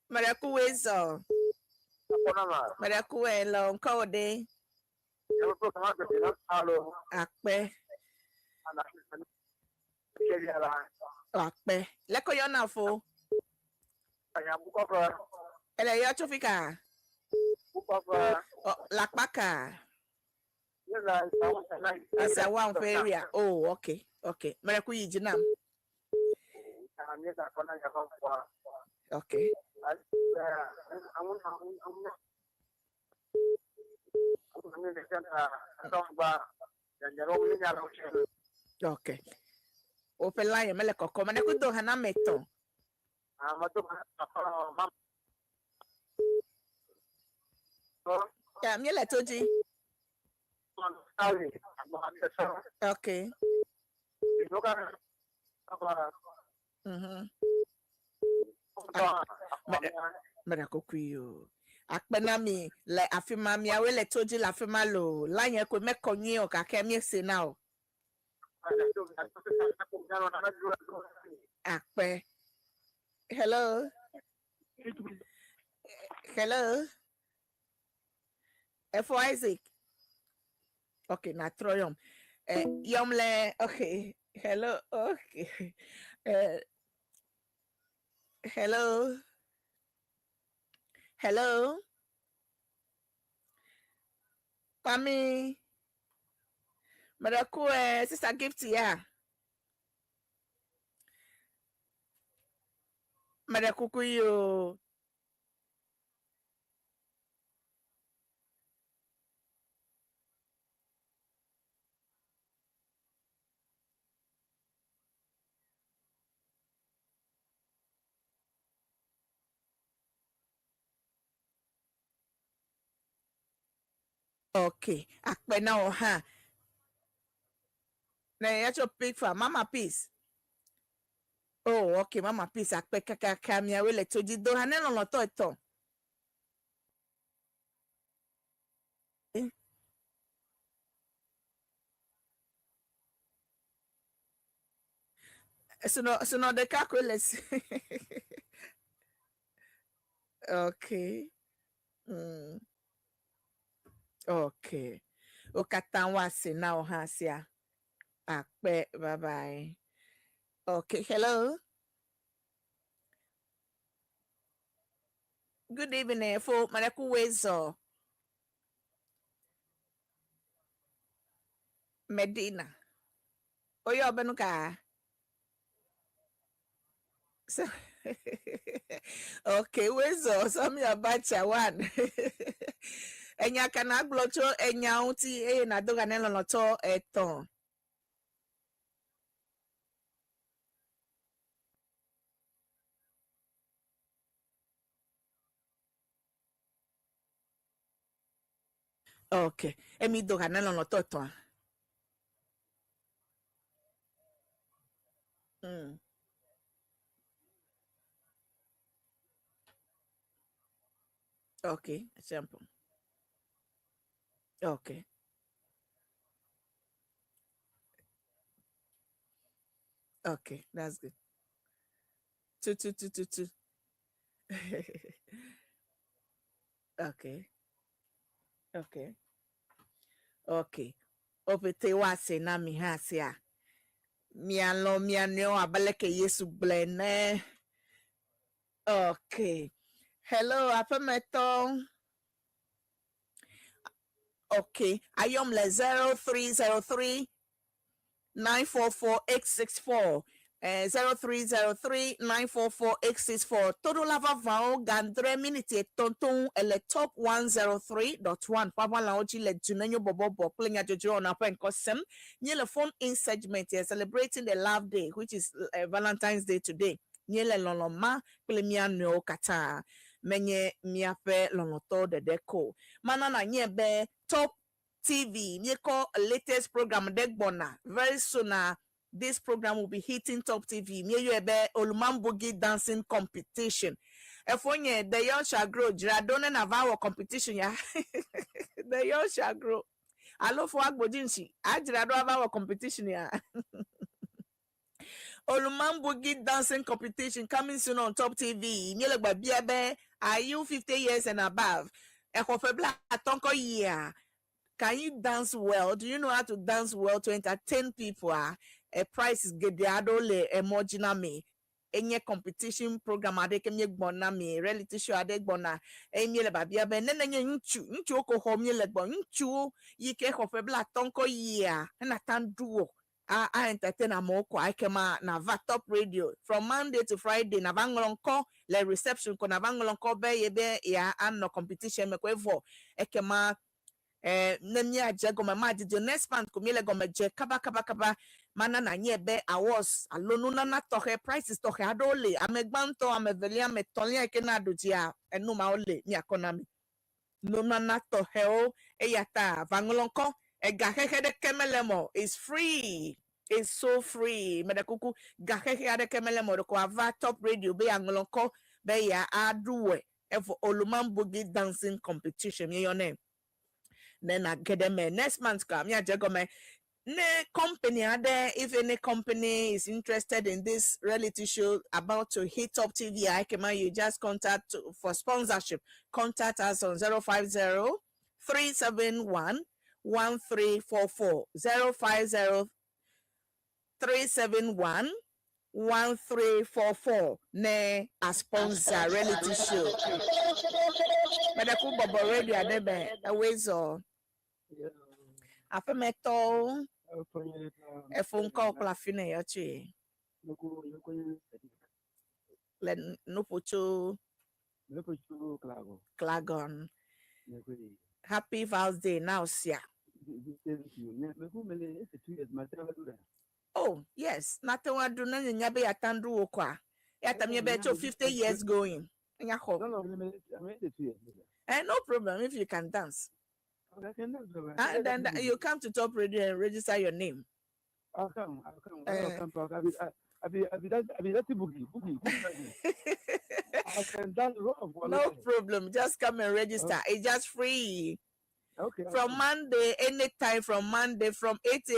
Mariaku Wezo. Mariaku Elo, Nkode. Akpe. Akpe. Leko yona fo. Ele yo chufika. Lakpaka. It's a one area. Oh, okay. Okay. Mariaku Yijinam. Okay. Okay. Open line, mele koko. Mane kudo hana meto. Yeah, miele toji. Okay. Mera kokuyo. Akpena mi le afima mi awele toji la afima lo. La nye kwe me konye o kake mi se now. Akpe. Hello. Hello. F.O. Isaac. Okay, na troyom. Yomle. Okay. Hello. Okay. Hello. Hello. Kwami. Maraku sister gift ya. Maraku kuyo. Okay. Akpe na oha. Na yacho pick for Mama Peace. Oh, okay, Mama Peace. Akpe kaka mi awele toji do hanelo no to ito. So no the calculus. Okay. Okay. Okatan wase na oha sia. Akpe bye bye. Okay, hello. Good evening, for Manaku Wezo Medina. Oyo Benuka. So, okay, Wezo, some your batcha one. Enya kana glocho enya uti na doga nelo noto eton. Okay, emi doga nelo noto eton. Okay, simple. Okay. Okay, that's good. Two. Okay. Okay. Okay. Opete wase na mi hasia. Mialo mianyo abaleke yesu blene. Okay. Hello, apameton. Okay. Ayom le 0303 944-864. 0303-944-864. Todo lava vao gandre minute tonton ele top 103.1. Papa la oji le Dunenyo Borborbor playing at Jojo on Apen Kosem. Nyele phone in segment here celebrating the love day, which is Valentine's Day today. Nyele loloma plemia no kata. Menye miape lonoto de deco. Manana nyebe top TV, Nico latest program Degbona. Very soon, this program will be hitting top TV. Me you ebe Olumambogi dancing competition. Efonye the young shall grow. Jiradone na our competition ya. The young shall grow. Alo for agbojinshi. Ajirado have our competition ya. Olumambogi dancing competition coming soon on top TV. Nyele gba biabe. Are you 50 years and above? Ekofebla atonko year. Can you dance well? Do you know how to dance well to entertain people? A price is gediado le emojina me. Enye competition program adeke mye gbona me reality show adeke gbona enye le babia be nene nye nchu oko homye le gbon nchu yike hofebla tonko yia na tanduo a entertain amoko aikema na va top radio from Monday to Friday na vangolonko le reception ko na vangolonko be yebe ya anno competition me kwevo ekema nemia jegoma ma did your next month kumile goma je kaba mana na nyebe awas alonu na tohe prices tohe adole amegbanto amevelia metolia kena dojia enu ma ole ni economy no na tohe o eyata vangolonko egahehe de kemelemo is free. It's so free. Medekuku gahehe de kemelemo de ko ava top radio be angolonko be ya aduwe evo Olumambogi dancing competition your name. Then I get them next month come. Yeah, Jagome. Ne company are there. If any company is interested in this reality show about to hit up TV, I can you just contact for sponsorship. Contact us on 050-371-1344. 050-371-1344. Ne a sponsor reality show. But I could bubble radio at the ways or Afemeto a phone call clafine yachi. Let no pucho Clagon. Happy Val's Day now, sia. Oh, yes. Nothing I do nothing yabe atandu okwa. Yatam yabe 50 years going. No problem if you can dance. And then you come to top radio and register your name. I'll come. I'll be boogie. I can dance no problem. Just come and register. It's just free. Okay. From Monday, anytime from Monday, from 8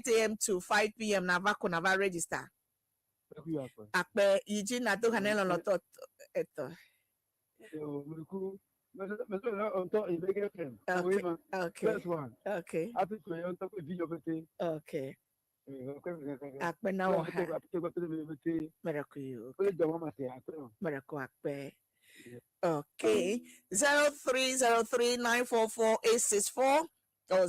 a.m. to 5 p.m. Navako Nava register. Akpe Yiji Nato Hanelo Lotot eto. Okay. First one. Okay. After you on top of video. Okay. Akpena oha. Miracle akpe. Okay. 0303944864 or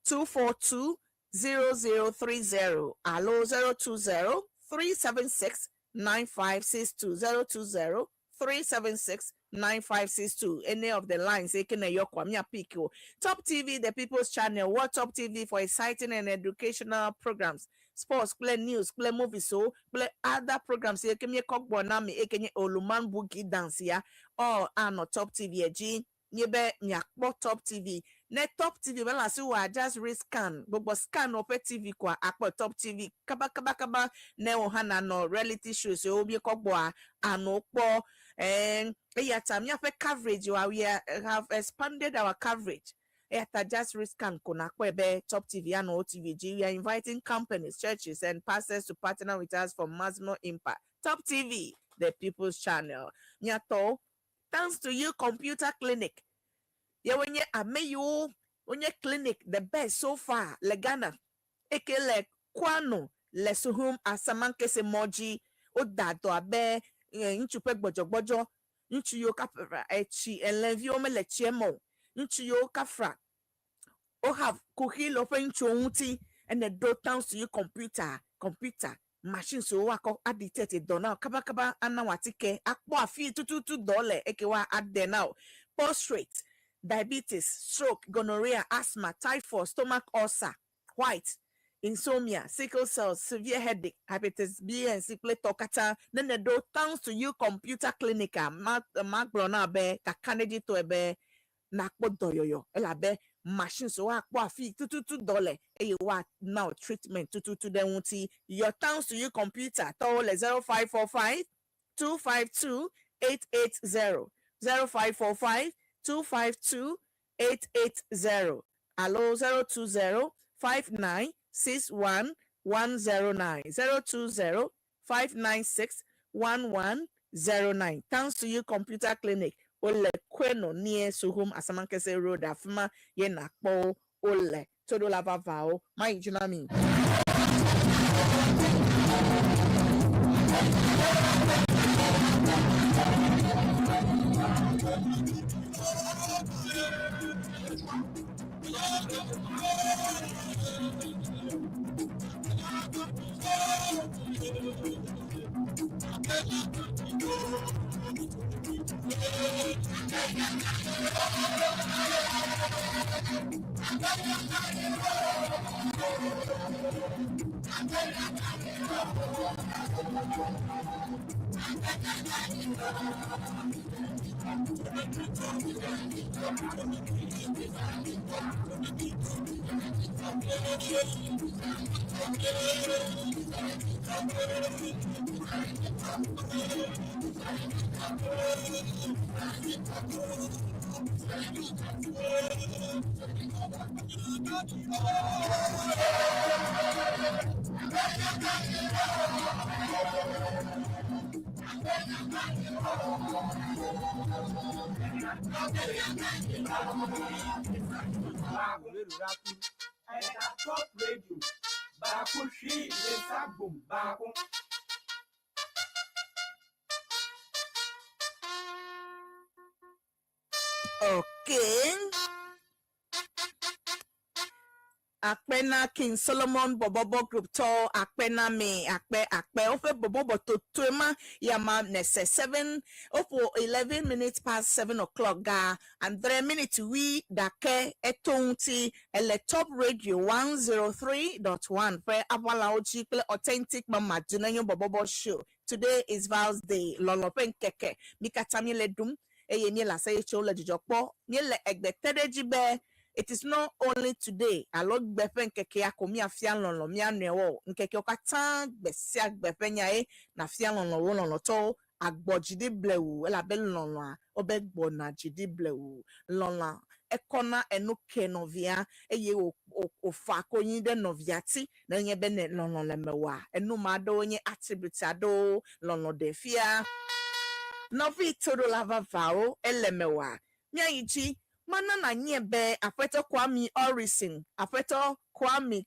020-242-0030. Allo 020-376-9562. 020-376-9562. Any of the lines, they can your Kwamia Pico. Top TV, the People's Channel. What Top TV for exciting and educational programs. Sports, play news, play movies, so play other programs. You can make Kokbonami, you can Oluman Boogie Dance, ya. Or no Top TV, G. Nyebe nyakbo Top TV. Ne Top TV, well, as you are just rescan. But scan op TV kwa akpo Top TV. Kaba ne ohana no reality shows. So be kokboa anokbo and time you have coverage. We have expanded our coverage. Just rescan konakwebe Top TV and OTVG. We are inviting companies, churches, and pastors to partner with us for maximum impact. Top TV, the People's Channel. Nyato, thanks to you, Computer Clinic. Yeah, when you clinic, the best so far. Legana, ekele kwano, lesuhum asamanke se moji, odato abe, inchupe bojo, inchu yo kapra echi, enlevi ome lechiemo, inchu yo kafra. O have kuhil open chunti and the door towns to you computer machine so wako addicted dona kaba anawatike akpo afi $2 ekewa add there now. Prostate, diabetes, stroke, gonorrhea, asthma, typhoid, stomach ulcer, white, insomnia, sickle cell, severe headache, hepatitis B and C play tokata. Then the door towns to you computer clinic mark brona be kakaneji to ebe nakpo doyoyo elabe machine so akpo afi $2 e wa now treatment to them won't your towns to you computer toll 0545 252 880 0545 252 880 allo 020 5961 109 020 596 1109. Thanks to you computer clinic ole kweno near Suhum Asamankese Road afuma ye nakpo ole todo lava vao my junami. Okay. Akpena King Solomon Borborbor Group Tour Akpena me Akpe Ofe Borborbor to Twema Yama Nese 11 minutes past 7 o'clock ga and 3 minutes we dake etonti ele Top Radio 103.1 for Abalaoji authentic Mama Dunenyo Borborbor show. Today is Val's Day. Lolopen keke mikatami ledum eyeni la say chola jijokpo nyele egbetere jibe. It is not only today. I love befen keke akomi afian lon mi anewo nkeke okatan besia befen yae na fian lon to agbojide blewu ela bel lon obegbo na jide blewu lon ekona enuke novia eye ofa koyin de noviati na nye bene lon lemewa enu mado nye attribute ado lon defia novi todo lava vao elemewa nyaiji mana na nyebe afeto Kwame Orison afeto Kwame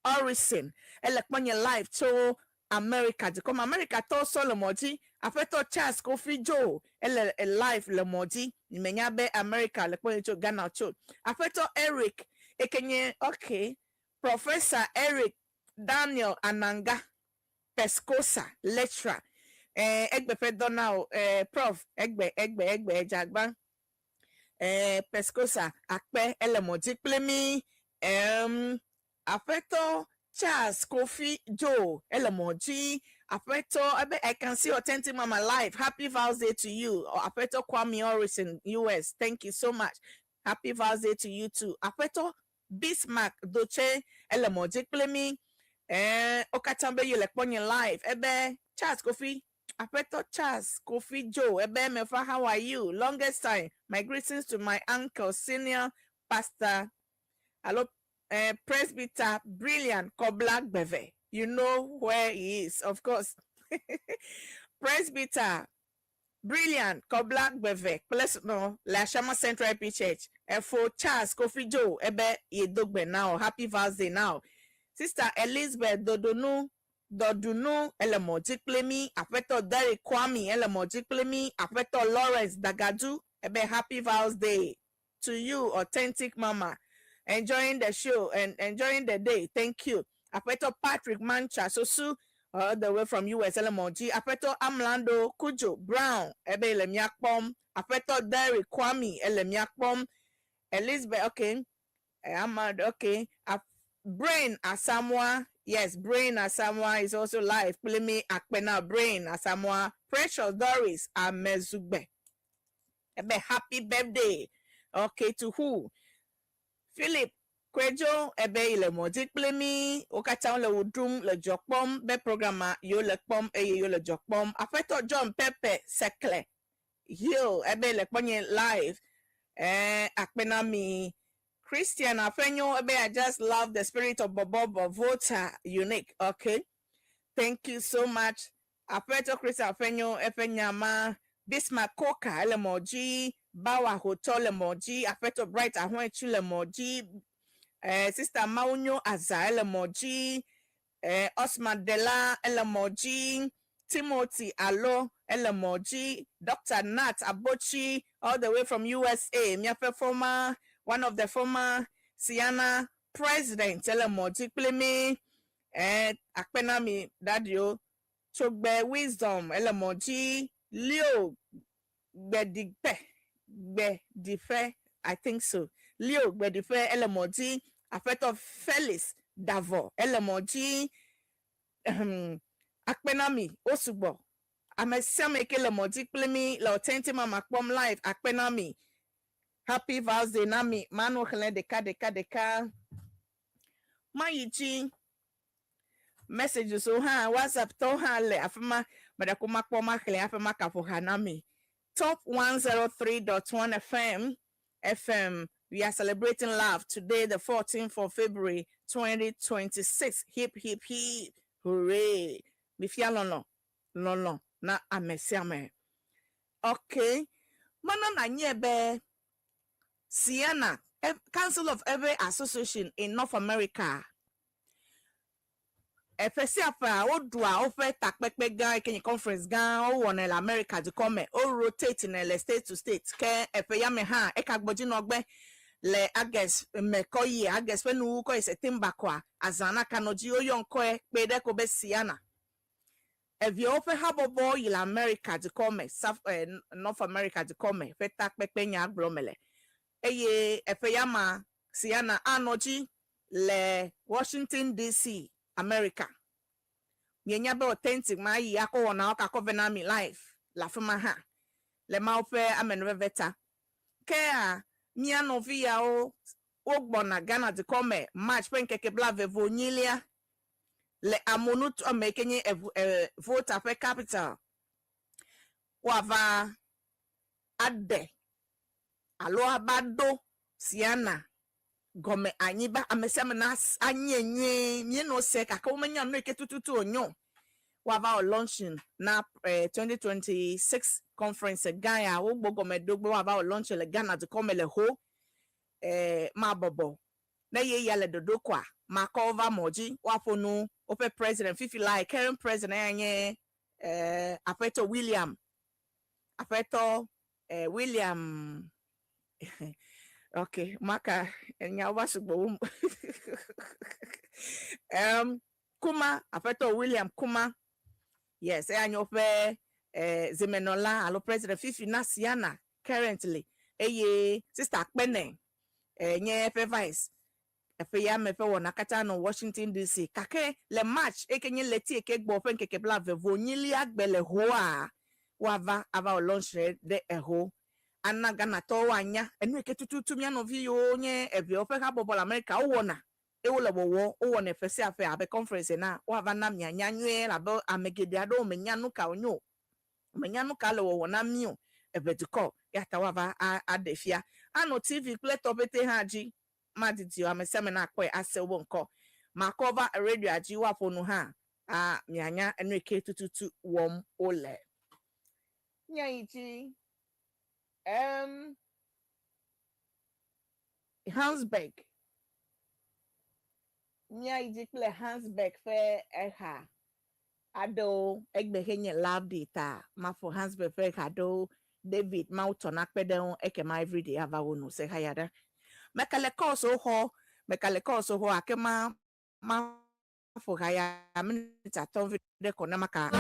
Orison elekponye live to America de comme America to so le modi afeto Charles Kofi Joe ele live le modi nimenya be America le ponye to Ghana cho afeto Eric ekenye okay Professor Eric Daniel Ananga Pescosa lecturer egbe fe donao prof egbe jagban Pescosa akpe elemodi plemi afeto Charles Kofi Joe elemodi afeto I can see authentic mama live. Happy Vows Day to you. Afeto Kwame Orison US, thank you so much. Happy Vows Day to you too. Afeto Bismarck Doche elemodi plemi okatambe you lekponye live Charles Kofi afeto Charles Kofi Joe Emefa, how are you? Longest time. My greetings to my uncle, senior pastor, hello, Presbyter Brilliant Kobla Beve. You know where he is, of course. Presbyter Brilliant Kobla Beve. Plus no, La Shama Central IP Church. For Charles Kofi Joe Yedogbe now. Happy Vows Day now. Sister Elizabeth Dodunu elemojik plemi afeto Derek Kwame elemojik plemi afeto Lawrence Dagadu happy Vows Day to you, authentic mama, enjoying the show and enjoying the day. Thank you. Afeto Patrick Mancha Sosu all the way from US elemoji afeto Amlando Kujo Brown elemiakpom afeto Derek Kwame elemiakpom Elizabeth okay Ahmad okay Brain Asamoah. Yes, Brain Asamoah is also live. Plemi Akpena Brain Asamoah. Precious Doris Amezugbe. Happy birthday. Okay, to who? Philip Kwejo ile modik plemi. Okata le udrum le jokpom. Be programma yo le pom yo le jokpom. Afeto John Pepe Sekle. Hill le ponye live. Akpena mi. Christian Afenyo, I just love the spirit of Borborbor-Hosted unique. Okay. Thank you so much. Afeto Christian Afenyo, Efenyama, Bismarck Koka, Elemoji, Bawa Hotel Emoji, Afeto Bright Ahwenchu Emoji, Sister Maunyo Aza Elemoji, Osman Dela Elemoji, Timothy Alo Elemoji, Dr. Nat Abochi, all the way from USA, Miafe former. One of the former Siana president, Elemoji Plemi, Akpenami Dadio, Chogbe Wisdom, Elemoji, Leo Bedife, I think so. Leo Bedife, Elemoji, Afeto Felix Davo, Elemoji, Akpenami, Osubo, Amesame Elemoji Plemi, La Authentic Mama Pom Live, Akpenami. Happy Vows Day nami manu khle deka mayichi message so ha WhatsApp to ha le afama madakuma kpoma khle afama kafo hanami top 103.1 FM. We are celebrating love today, the 14th of February 2026. Hip hip hip hooray. Bifia lono na amesiame. Okay, mana na nyebe Siena, Council of Every Association in North America. FSCFA, Odua, Ofe, Takpekpe Guy, Kenya Conference Guy, O one America to come, O rotate in state to state. Ke Efeyameha, Ekagboji Nogbe, Le Ages, Mekoye, Ages, when Uko is a Timbakwa, Azana Kanoji, O Yonkoe, Bedeko Be Siena. If you offer Habobo, il America to come, North America to come, Fetakpekpe Nya Bromele. Eye Efeyama Siana Anoji le Washington DC America. Yenyabe authentic ma yi ako na oka covenami life la fema ha. Le maufe amenveta. Kea miano via o ogbona Ghana de come match penkeke blave vonilia le amonut o mekenye vote per capital. Wava adde Aloha bado Siana Gome Anyiba Amesemenas Anyenye Mieno Seka Komanya no Ketutu onyo Wava launching na 2026 conference Gaia Ogbo Gome Dogbo Wava launch le Ghana to come le ho Mabobo na ye yale dodo kwa makova moji wafonu ope president fifi like current president anye afeto William William okay maka enya wasugbo Kuma afeto William Kuma yes anye ope Zemenola alo president fifi nasiana currently eye sister Akpene nye fe vice efe ya mefe wona kata no Washington DC kake le match ekenye leti eke gbo fe nkeke bla vevo nyili agbele ho a wava ava launch de eho anaga na to wanya enu eke tututu mia no vi yo nye eve ofe ka bobol America wona ewole bowo wona efe se afe abe conference na wava na mia nyanwe la bo amegede ado menyanu ka onyo menyanu ka le wona mio eve diko ya tawava adefia ano TV play topete haji madidi ameseme na akwe asewo nko makova radio aji wafonu ha mianya enweke tututu wom ole nyaiji Hansberg nyaiji play Hansberg fe eha ado egbehenye love data ma for Hansberg fe ado David Mauton akpede ekema everyday avawonu se hayada mekale koso ho akema ma fo haya minita ton video kona maka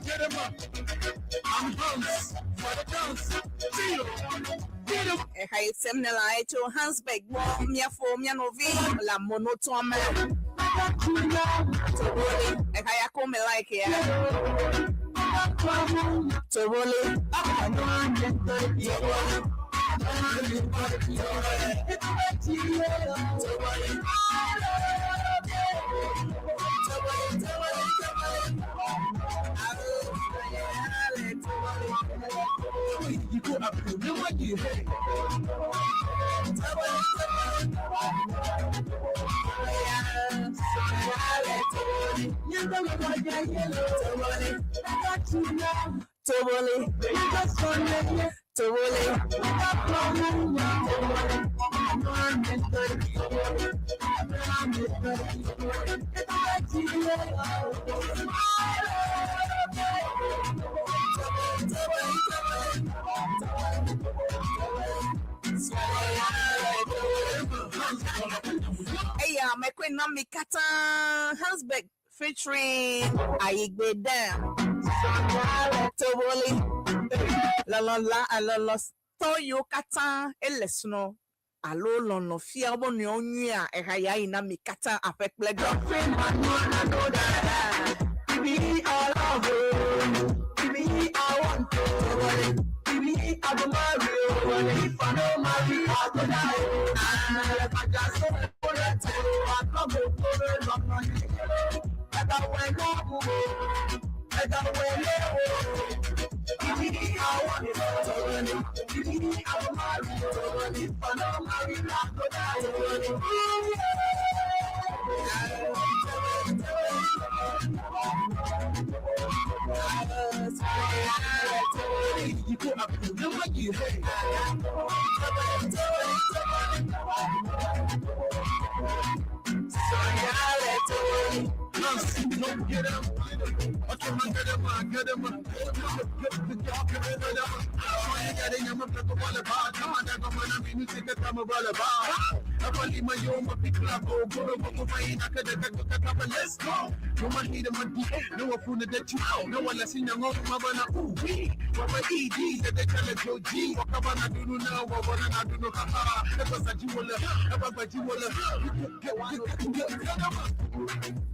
Get him up. I'm Hans for the dance. Get him. Hay semnela eto Hansberg bo mia fo mia novi la monotone. Toboli hay come like ya. Toboli You go up to no idea. Hey, my queen Mikata Hansberg featuring Aigbe Dam. Toboli la to yo kata elesno alo lono fiabo ni onya ehaya ina Mikata avec pledo. Give me all of you. Give me I want to. Give me I go marry you. If I don't marry I go die. If I just don't let you, I come to the I got when I got when give me I want it. Give me I go marry you. If I don't marry I go die. You go up to no idea. Get him. Okay, man, get him. Get him. Come on, come on, music that I'm a roll Let's go. No one need a monkey, no one fool that you no one less in your mouth, Mabana. Ooh, we, Papa ED, that they tell it, G, what Kabana do now, what I do know, that was a jeweler, about jeweler.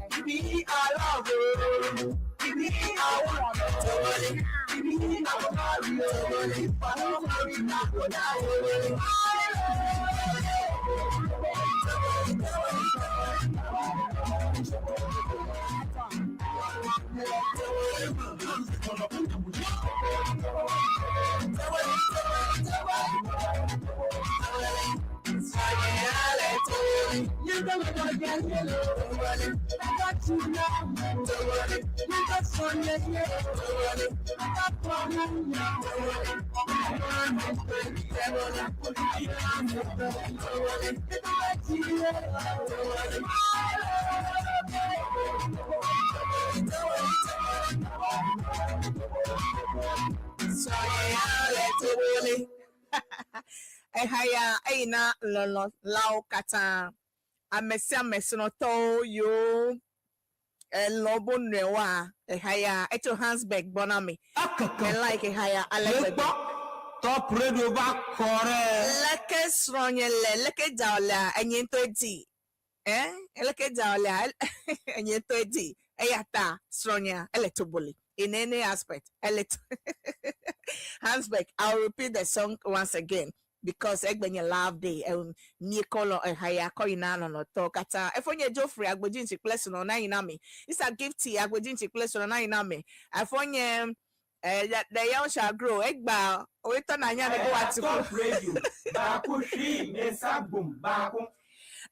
Give me, I love you. Give me, I want to. Give me, I love you. If I don't marry, not what I Ehaya aina lolo lao kata amesia mesino to yo lobo newa ehaya eto Hansberg bonami like ehaya alebe top radio back kore leke sronyele leke jaola enyento di leke jaola enyento di eyata sronya eletoboli in any aspect. Hansbeck, I'll repeat the song once again because when you love day me call haya koina no talk at efonye Joffrey agbojin ti place no na inami. It's a gift agbojin ti place no na inami. Efonye the young shall grow egba oito na nya go at radio baako hwi mesabum baako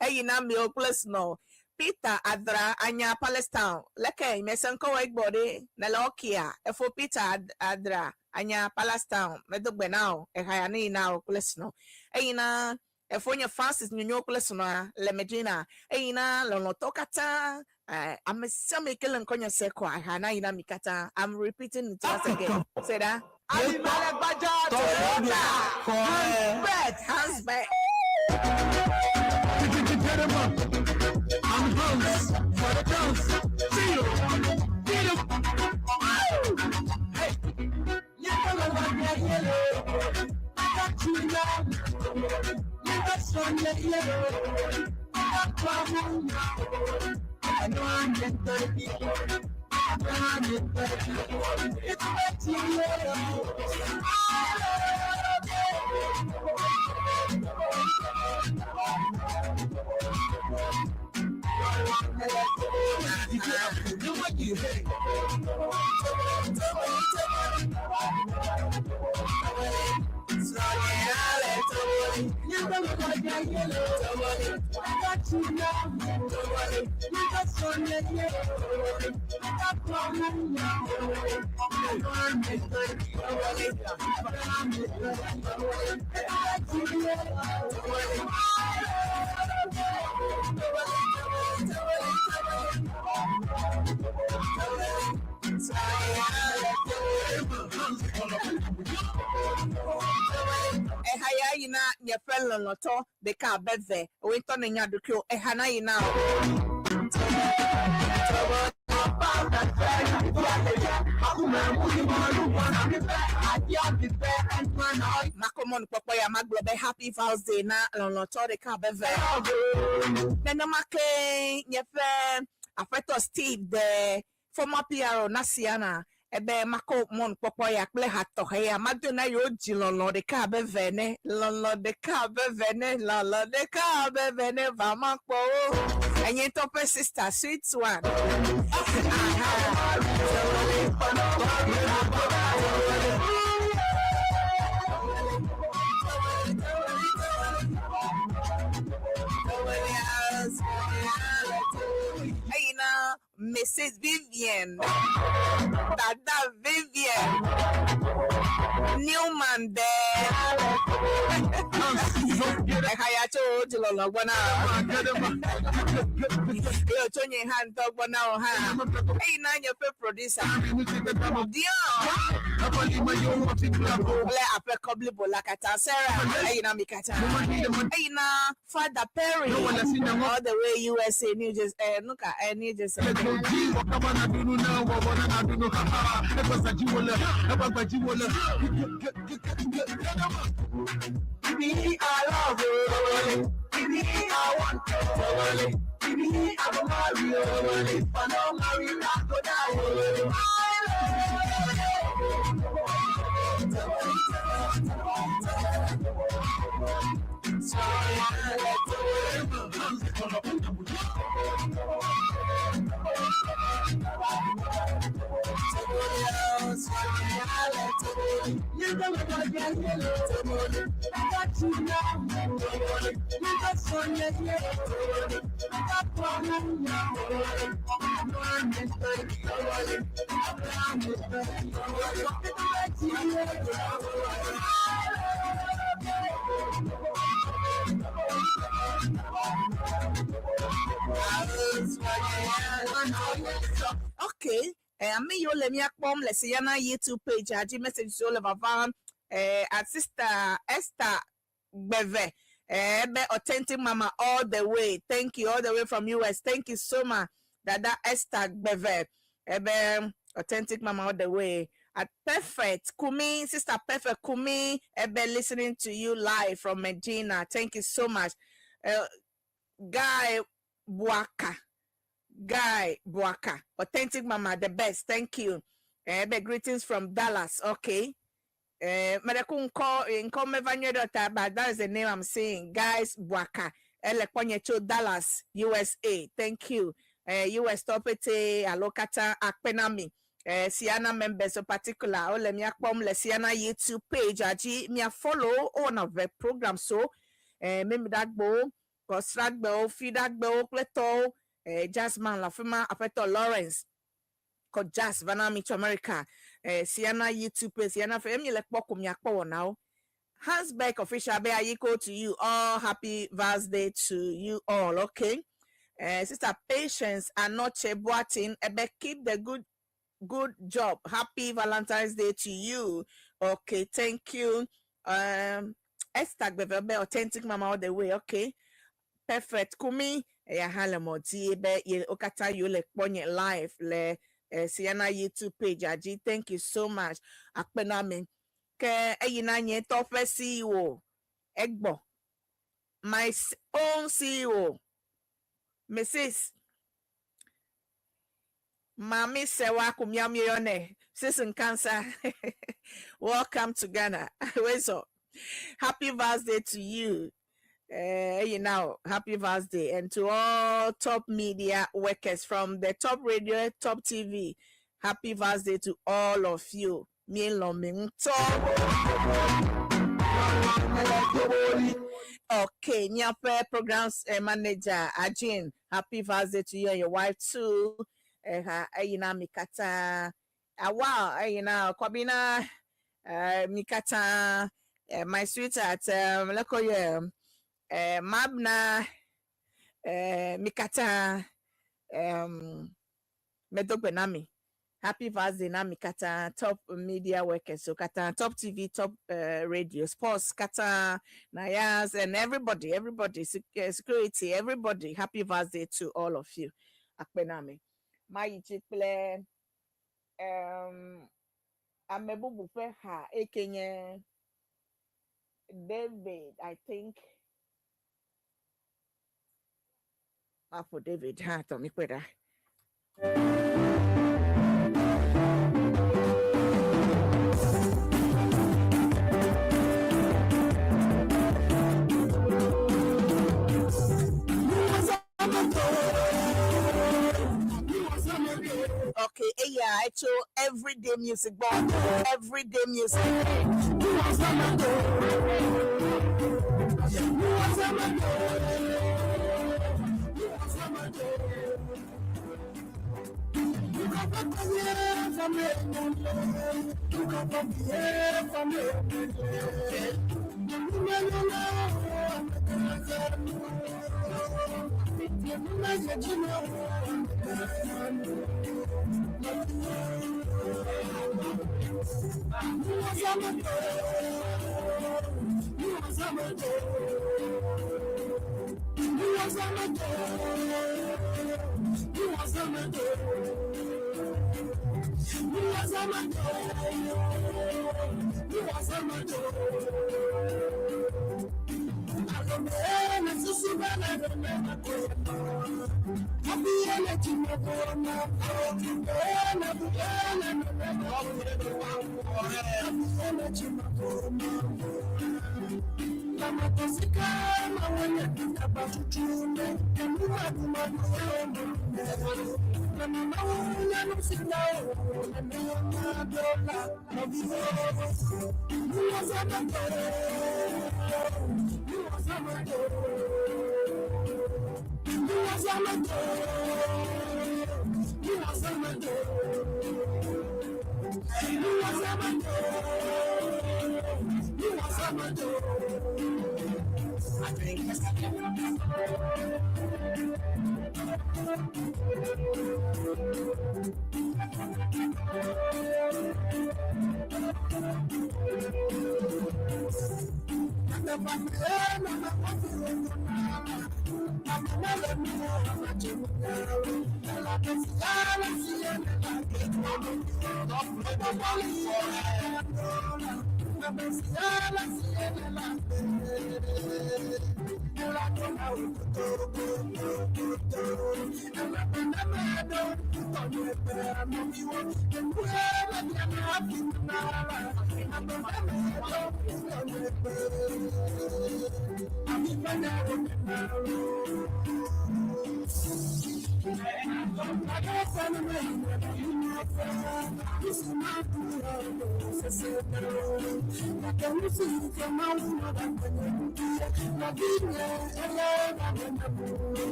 inami o place no Peter Adra Anya Palestine leke mesanko egbode na lokia efo Peter Adra Anya Palestine medogbe now haya ni now place no eyina efonya Francis Nyonyo place no le Medina eyina lono tokata I'm some killing konya seko hana ina mikata. I'm repeating it once again. Say that Ali Malek Baja Hans back. I'm Hans for the dance. See you. Get him. Hey. You don't want your yellow. I got you now. You got some yellow. I got trouble. I know I'm in 30. I'm in 30. It's 30 yellow. Ehaya ina nye fellow loto de ka beze we to nya dukyo ehana ina Makomon Popoya Maglobe Happy Father's Day na loto de ka beze Nena make nye fe afeto Steve the former PRO Nasiana ebe mako mon Popoya kple hato heya madona yo jilolo de ka be vene lolo de ka be vene lolo de ka be vene va makpo enye top sister sweet one hey na Mrs. Vivian Dada Vivian Newman there Hayacho Jilolo Bona Yo Tony Han Dog Bona ha hey na your producer Bolakata Sarah hey na Mikata hey na Father Perry all the way USA New Jersey Nuka New Jersey I love you. I want you. I'm Mario. If I don't marry, I go die. Okay, I mean you let me come. Let's see your YouTube page. I just message all of our at Sister Esther Beve, authentic mama all the way. Thank you all the way from US. Thank you so much, Dada Esther Beve, authentic mama all the way. At Perfect Kumi, Sister Perfect Kumi, listening to you live from Medina. Thank you so much, Guy Buaka, authentic mama, the best. Thank you. Greetings from Dallas. Okay. But that is the name I'm saying. Guys, Waka. Dallas, USA. Thank you. US Topete, Alokata, Akpenami. Siana members in particular. Let me akpom le Siana YouTube page. Aji me follow on of the program. So, maybe that bo, Kosrak bo, Fidak bo, Pleto, Jasmine Lafima, Apeto Lawrence. Jazz Vanami to America. Siana YouTube page. Siana for me like Pokum Yakpo now. Hansbeck official be equal to you all. Happy birthday to you all. Okay. Sister Patience and not Boatin. Keep the good job. Happy Valentine's Day to you. Okay, thank you. Esther Bebe, authentic mama all the way. Okay. Perfect. Kumi ya halemoti be ye okata you le ponye live le Siana YouTube page. Aji, thank you so much. Akpenami. Ke eyina nye tofe CEO. Egbo. My own CEO. Mrs. Mami Sewa Kumyamyone, Season Cancer. Welcome to Ghana. Happy birthday to you. Happy birthday. And to all top media workers from the top radio, top TV. Happy birthday to all of you. Okay, Nyape programs manager Ajin. Happy birthday to you and your wife too. Mikata. Wow, Kwabina Mikata, my sweetheart, Mabna Mikata Medogbenami. Happy birthday, Mikata, top media workers, so Kata, top TV, top radio, sports, Kata, Nayas, and everybody, security, everybody. Happy birthday to all of you. Akbenami. My play Amebu Bufe ha Ekenye David, I think. For David, ha Tommy Queda. Okay, yeah, I show everyday music, but everyday music.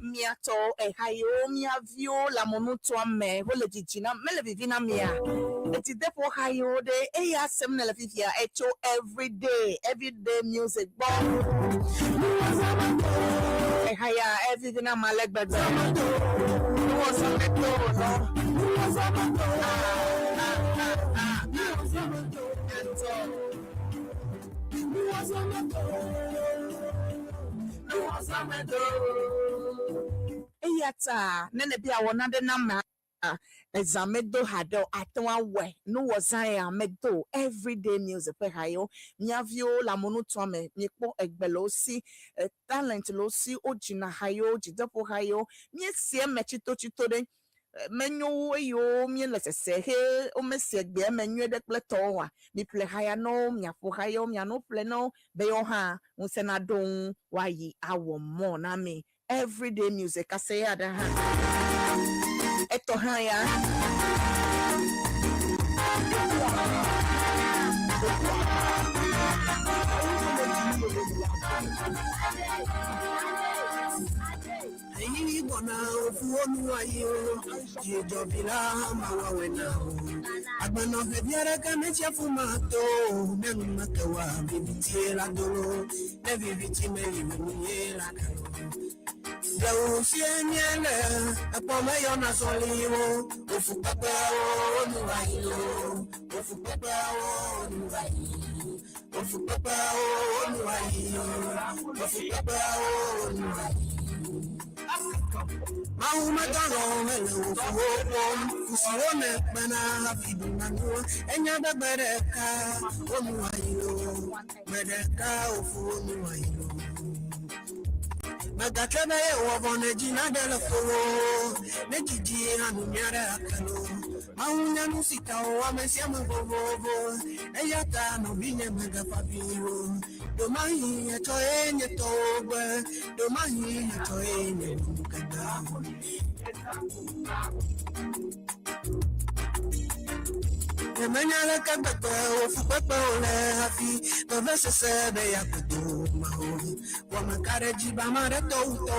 Miato ehayo miavio la monuto me wole jijina mele vivina mia. Eti depo hayo de eya semna la vivia echo everyday music bomb. Ehaya everything am like better. No was a meto no. Eyata nene bia wona de na examedo hado atwa we no was I medo everyday music pe hayo miavio la monuto me mipo egbelosi talent losi ojina hayo jidepo hayo mi sie mechito chito de menyo yo mi lesese he o mesie gbe menyo de pleto wa mi ple haya no mi afo hayo mi no ple no be yo ha unsena don wa yi awo mo na me everyday music ase ya da ha eto haya Bona ofuonu ayo jijo bila mawe na agbana febiara kametia fumato nenu matewa bibitiela dolo ne bibiti meli meniela Gau sieniele epome yona soliwo ofupapa onu ayo ofupapa onu ayo ofupapa onu ayo ofupapa onu ayo Mahumatano melo fuwopom Kusiwone bana hafidunanua Enyada bereka Onu wailo Bereka ufu onu wailo Magatebe wabone jina dele fuwo Nejiji hanu nyare akalo Mahunya nusika wamesia mbobobo Eyata no binye mega papiwo Domahi eto enye tobe Domahi eto enye mukada Emanyala kabebe ofupepe ole hafi Bevese sebe ya kudu maho Wamakare jiba mareto uto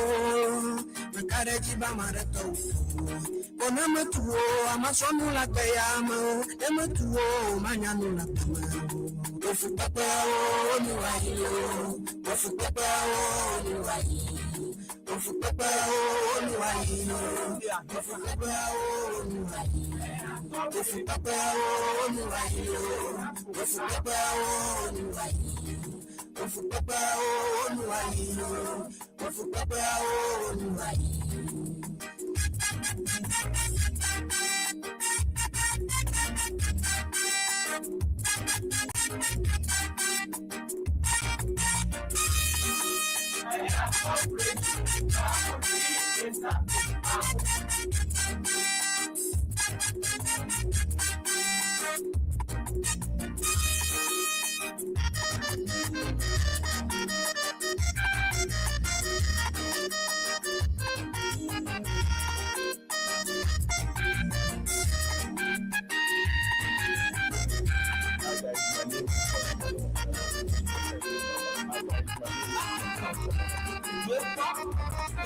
Makare jiba mareto uto Boname tuo amasonu la teyamo Eme tuo manyanu la tamamo Ofupepe oni wayo Ofupepe oni wayo Ofupepe oni wayo Ofupepe oni wayo Ofupepe oni wayo Ofupepe oni wayo Ofupepe oni wayo Ofupepe oni wayo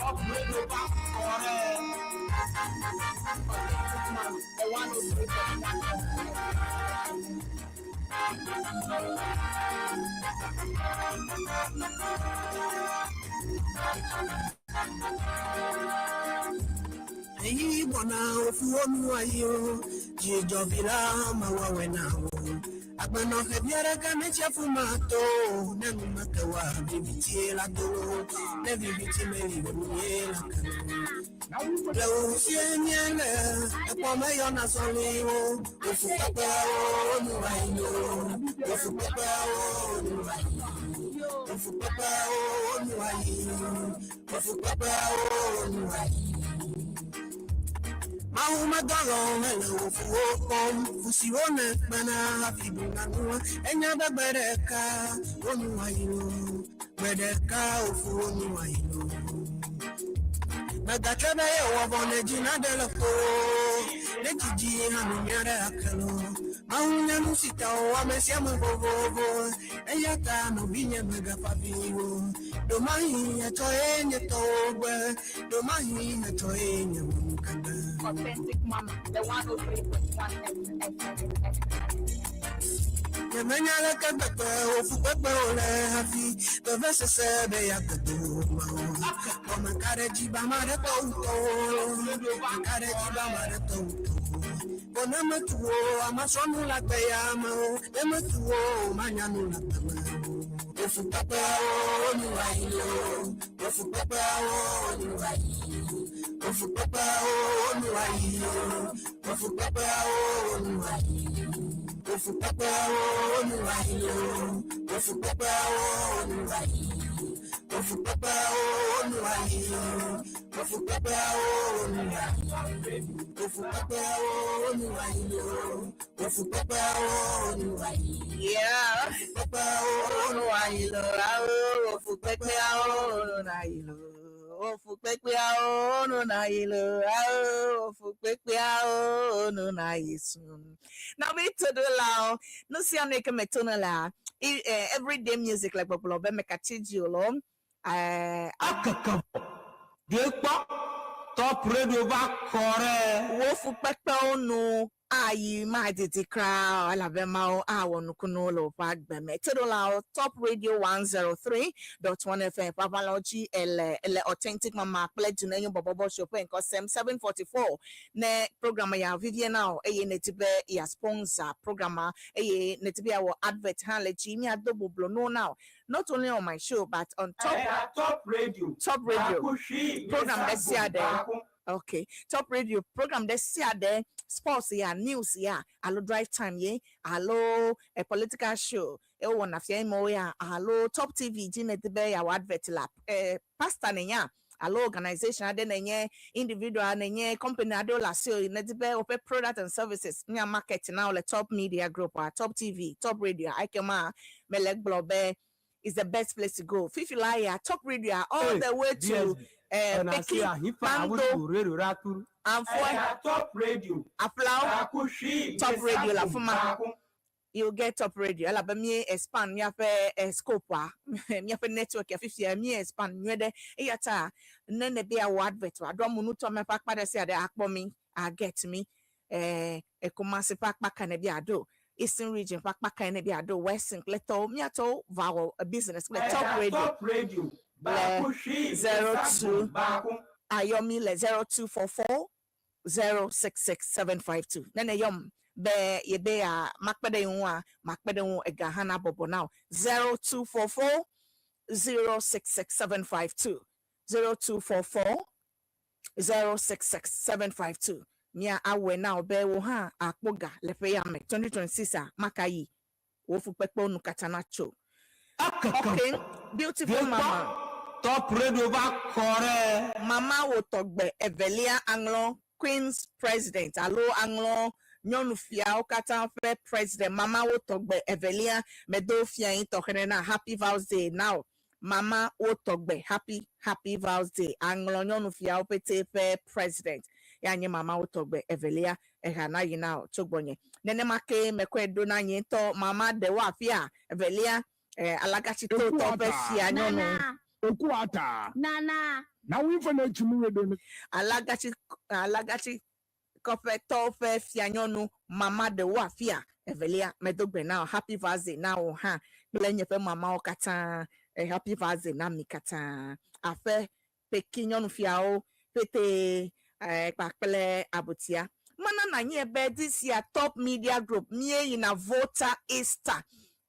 Top radio back the 103.9. Hey, wana ofuonu ayo, jijo vila mawawe nao. Agbano hebiara kame chafumato, nenu makawa bibiti la do, ne bibiti meli wemiye la kano. Lau sienye, epome yona soliwo, ufukapa o nuwaino, ufukapa o nuwaino, ufukapa o nuwaino, ufukapa o nuwaino. Mahuma dalo hello fuokom fusione mana happy bunganua enya da bereka onu ayo bereka ofuonu ayo Magachana yo wabone jina delako Nejiji hanu nyare akalo Mahunya nusita wa mesiamu bobobo Eyata no binye mega papiwo Domahi ya choenye tobe Domahi ya choenye mukanda Authentic Mama, the 103.1 Yemenya kabebe ofupepe ole hafi Bevese sebe ya kaduma Koma kareji bamare touto Kareji bamare touto Bona metuo amasonu la peyama Nemetuo manyanu la peyama Ofupepe o nuwailo Ofupepe o nuwailo Ofupepe o nuwailo Ofupepe o nuwailo Ofupepe o nuwailo Ofupepe o nuwailo Ofupepe o nuwailo Ofupepe o nuwailo Ofupepe o nuwailo Ofupepe o nuwailo Yeah. Ofupepe o nuwailo Ofupepe o nuwailo Ofupepe o nuwailo Ofupepe o nuwailo. Now we to do now. No see I'm making me tone la. Everyday music like Borborbor make a change you lo. Akaka. Dekpa. Top radio back kore. Ofupepe o no. Ayi ma didi kra alabema o awon kuno lo pagbe me todola Top Radio 103.1 FM Papalogy ele authentic mama play Dunenyo Borborbor show en kosem 744 ne program ya Vivian now eye netibe ya sponsor program eye netibe ya advert haleji mi adobo blo no now not only on my show but on Top radio program this year there. Okay, Top Radio program this year there. Sports yeah, news yeah, hello drive time yeah, hello a political show. One of them yeah, hello Top TV. Jine tebe ya advert lap. Pastor nenya. Hello organization ade nenye individual nenye company ade la so netibe ope product and services. Nya market now le Top Media Group or Top TV, Top Radio. Ikema melek blobe is the best place to go. Fifi Laya, Top Radio all the way to Peki, Mando, and for Top radio. Applaud, Top Radio la fuma. You get Top Radio. Ala ba mi expand mi afe scope a mi afe network ya 50 mi expand mi de e yata nne be a advert wa do munu to me pak pada se ade akpo mi a get me Kumasi pak kan e bi ado Eastern region pak kan e bi ado Western leto mi ato vowel a business Top Radio 02 Ayomi le 0244 066752 nene yom be ye be a makpede hu egahana bobo now 0244 066752 0244 066752 mia awe now be wo ha akpoga lepe ya me 2026 makayi wo fu pepo nu katanacho. Okay, beautiful mama. Top radio back kore. Mama wo togbe Evelia Anglo Queen's President. Allo Anglo nyonu fia okata fe President. Mama wo togbe Evelia medo fia in tokenena Happy Vows Day now. Mama wo togbe Happy Vows Day. Anglo nyonu fia opete fe President. Yanye mama wo togbe Evelia ehana yina chogbonye. Nene make mekwe do na nyento mama de wa fia Evelia alagachi to be fia nyonu. Okuata. Nana. Now we for no chimu alagachi kofe tofe fianyonu mama de wafia evelia medogbe now happy birthday now ha blenye fe mama okata happy birthday na mikata afe pekinyonu fiao pete pakpele abutia mana na nye be this year top media group mie in a voter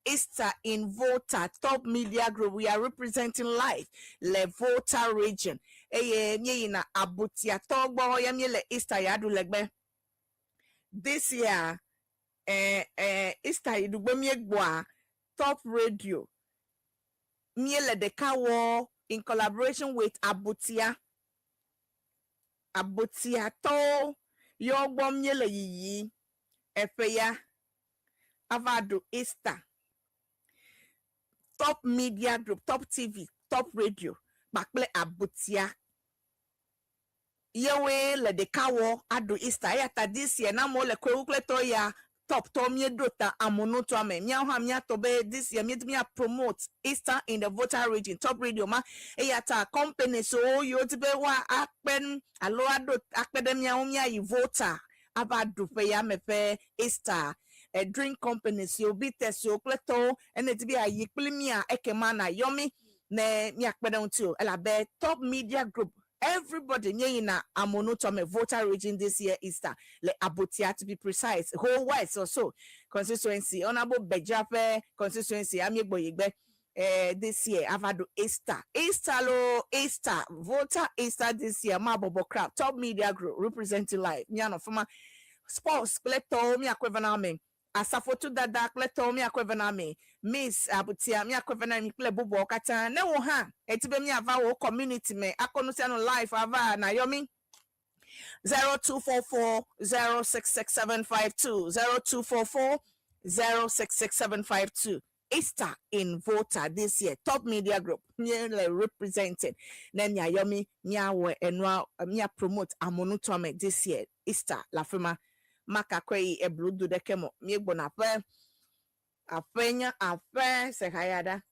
Easter in Volta Top Media Group. We are representing live le Volta region. Nye na abutia togbo ya mie le Easter yadu legbe. This year Easter idugbe mie gboa Top Radio. Mie le dekawo in collaboration with Abutia to yogbo mie le yiyi efeya avado Easter. Top Media Group, Top TV, Top Radio, Bakple Abutia. Yewe le dekawo adu Easter yata this year na mo le kwekle to ya top to mi dota amono to ame mia ha mia to be this year mi promote Easter in the Voter region Top Radio ma yata company so yo tibe wa akpen alo ado akpedemia umia yi voter abadu pe ya mefe Easter a drink companies you be test you kleto and it be a yiklimia ekemana yomi ne miakpedon too elabe Top Media Group. Everybody na amonotome voter region this year Easter le abutia to be precise whole wide so constituency honorable bejafe constituency amiegbo yigbe this year avado Easter voter Easter this year mabobo crowd Top Media Group representing live nyano former sports kleto miakwevaname asafotu dada kleto mi akwevena me miss abutia mi akwevena mi kle bubo kata ne wo ha etibe mi ava wo community me akonusia no life ava na yomi 0244066752 0244066752 Easter in Volta this year Top Media Group nearly represented then ya yomi nyawe enwa mi promote amonutome this year Easter la firma maka kwei ebrudu de kemo miegbo na fe afenya afe se hayada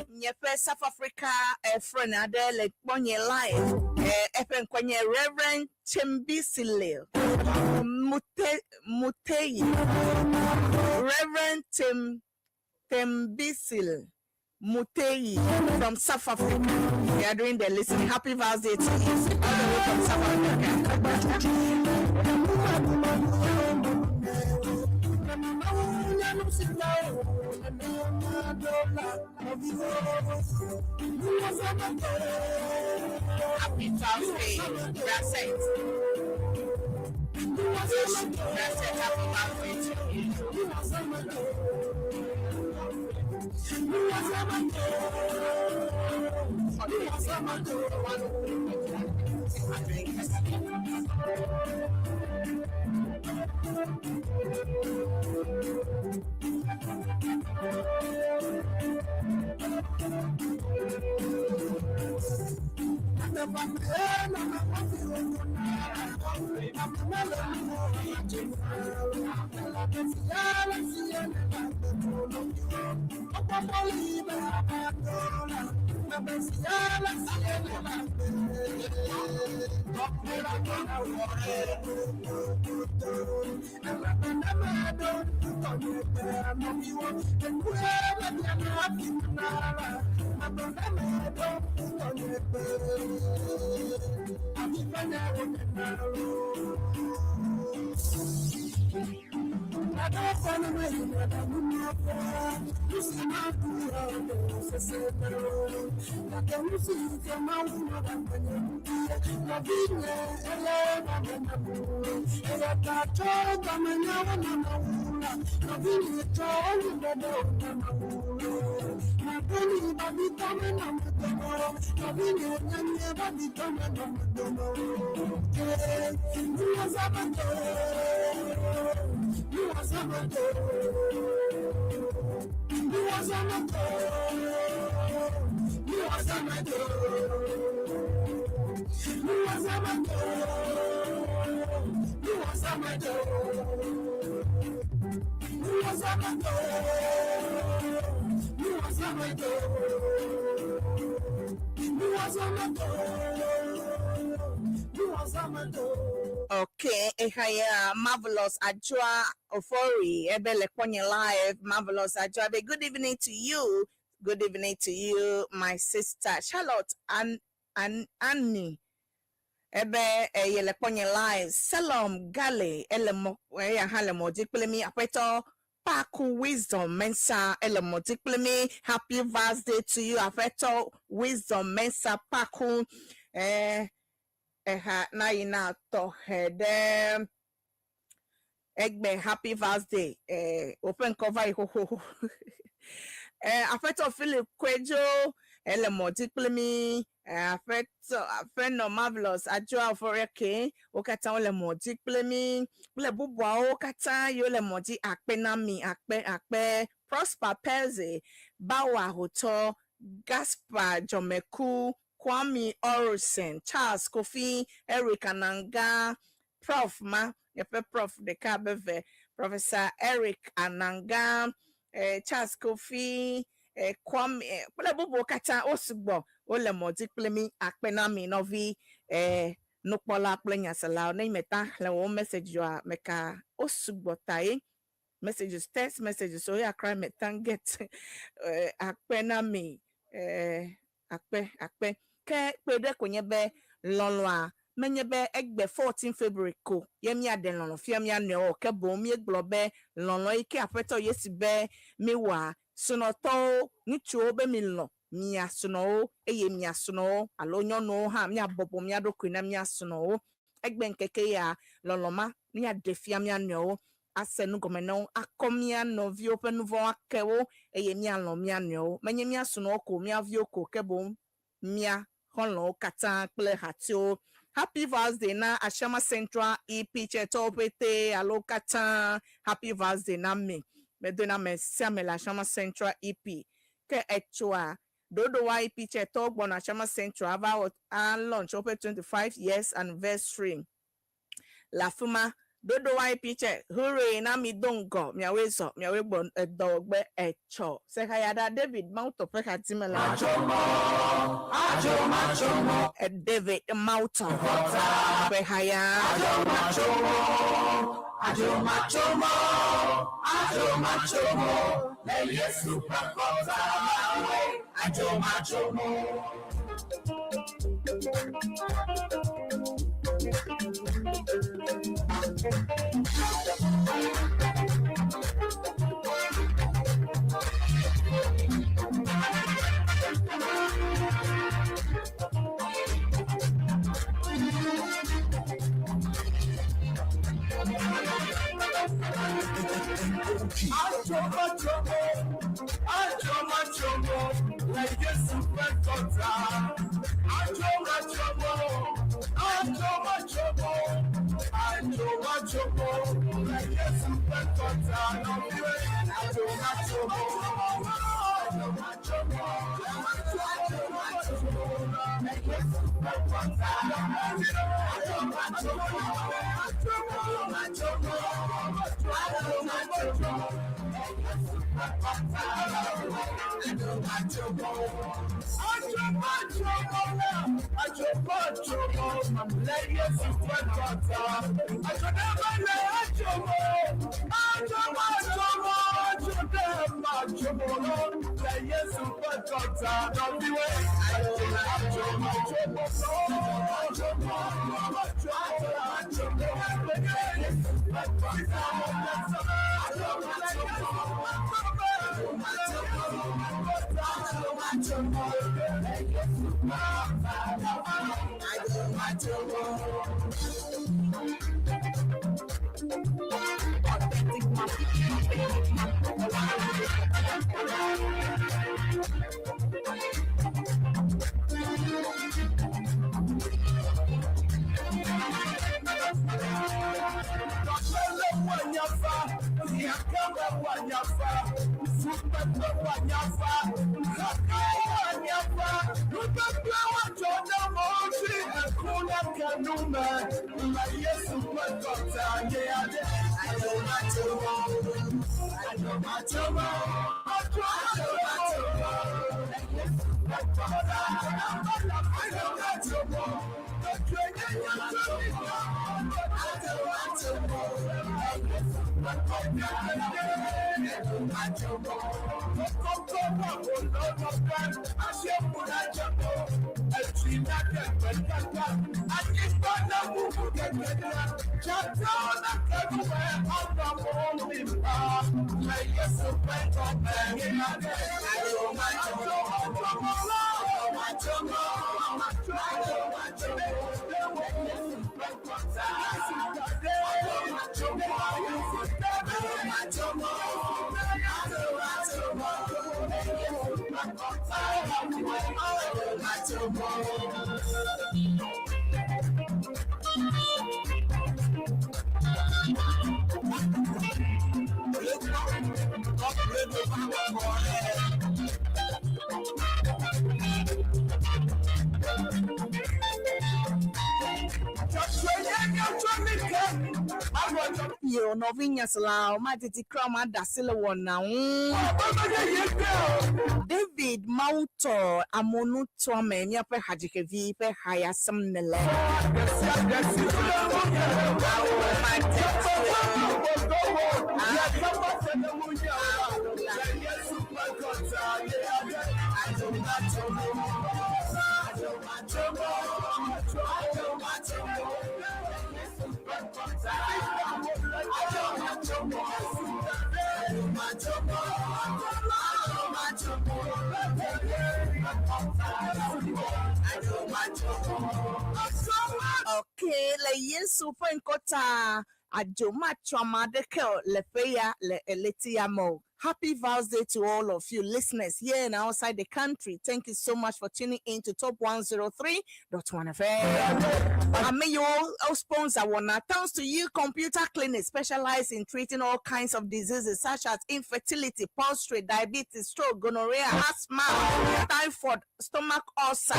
Nyefe South Africa friend adele kponye live efe kwenye Reverend Chimbisile Muteyi Reverend Tembisil Muteyi from South Africa. We are doing the listening. Happy birthday to you all the way from South Africa. Happy birthday, Brasset. Brasset, happy birthday to you. Okay, ehaya marvelous Ajua Ofori Ebele Kwenye live marvelous Ajua. Good evening to you. Good evening to you, my sister Charlotte and Annie. Ebe yele Kwenye live. Salam Gale elemo halemo diplemi apeto Paku Wisdom Mensa elemo diplemi. Happy birthday to you apeto Wisdom Mensa Paku na ina to head egbe happy birthday open cover ho afeto Philip Kwejo elemo diplemi afeto marvelous Ajua Foreke okata olemo diplemi ble bubwa okata yo lemo di akpenami akpe Prosper Perze Bawa Hoto Gaspar Jomeku Kwame Orison, Charles Kofi, Eric Ananga, Prof. Prof. de Kabeve, Professor Eric Ananga, Charles Kofi, Kwame, Bubo Kata Osugbo, Olemo Diplemi, Akpenami Novi, Nukpola Plenya Salau, Nemeta, Lewo message you are Meka Osugbo Tai, messages, text messages, so ya cry metan get Akpenami, Akpe. Ke pede kwenyebe lonwa menyebe egbe 14 February ko yemi aden lono fiamia ne o ke bom ye globe lono ike afeto yesibe miwa sunoto nicho be milno mia suno eye mia suno alonyo no ha mia bobo mia do kwina mia suno egbe nkeke ya loloma mia de fiamia ne o asenu gomeno akomia no vi open nouveau akewo eye mia lo mia ne o menye mia suno ko mia vi ko ke bom mia Hello, Kata, Hatio. Happy birthday na Ashama Central EP Chetopete, Alo Kata. Happy birthday na me. Medona me Samuel Ashama Central EP. Ke etua. Dodo wa EP Chetop bon Ashama Central about launch open 25 years anniversary. La Fuma. Dodo wa EP Chet. Hooray na mi dongo. Miawe so. Miawe bon dogbe echo. Sekayada David Mount of Pekatimela. David Mouton Behaya Yo, no vinyas lao, matiti krama dasile wana. David Mauto, amonu tome, nyape hajikevi, pe haya samnele. Okay, le yesu pen kota ajoma chama de kel le feya le eletiamo. Happy Vows Day to all of you listeners here and outside the country. Thank you so much for tuning in to Top 103.1 FM. I may you all sponsor one. Thanks to you, Computer Clinic specialize in treating all kinds of diseases such as infertility, prostate, diabetes, stroke, gonorrhea, asthma, typhoid, stomach ulcer,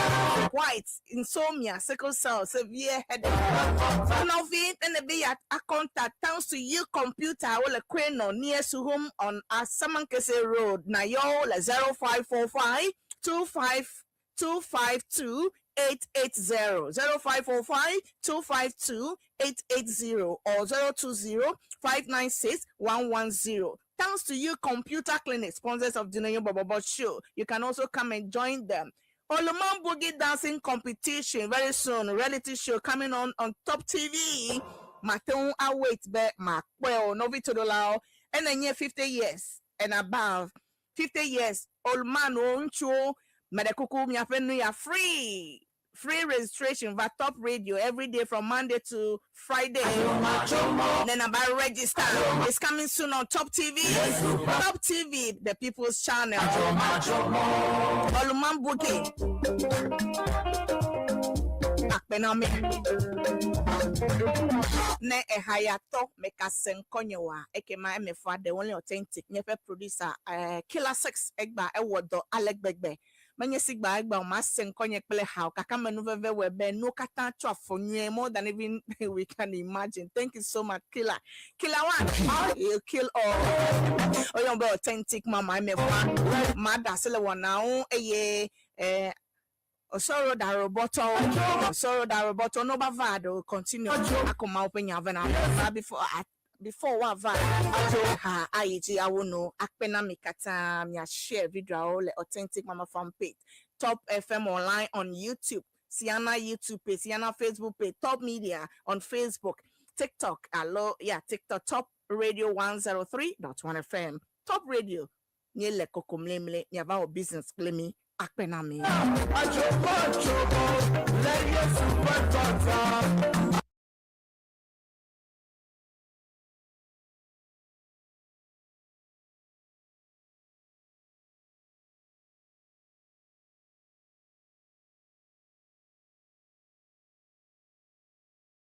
whites, insomnia, sickle cell, severe headache. Now, and be at a contact. Thanks to you, Computer, all a crane near to home on Samankese Road, Nayo 0545 252 880 0545 252 880 or 020 596 110. Thanks to you, Computer Clinic, sponsors of Dunenyo Borborbor Show. You can also come and join them. Oluman Boogie Dancing Competition very soon. Reality show coming on Top TV. Maton await be Makwell Novi Todolao and then 50 years and above. 50 years. Oluman Oncho Medekuku Miafenu ya free. Free registration via Top Radio every day from Monday to Friday. Then about register. It's coming soon on Top TV. Top TV, the People's Channel. Oluman Boogie. Akpenami. Ne ehayato mekasen konyowa. Ekema Emefa, the only authentic never producer. Killer 6 egba ewodo Alec Begbe. manye sigba egba ma sen konye kpele how kaka menu veve webe no kata to afonye more than even we can imagine. Thank you so much, Killer one. You kill all. Oh, you be authentic mama Emefa. Mada sele wana eye sorrow that roboto no bavado continue akoma open your vena before what va ha aiji awono akpena mikata mi share video all authentic mama fan page Top FM online on YouTube, Siana YouTube page, Siana Facebook page, Top Media on Facebook, TikTok, TikTok, Top Radio 103.1 FM, Top Radio, Niele Kokomlemle, Nyava business claiming Akpenami.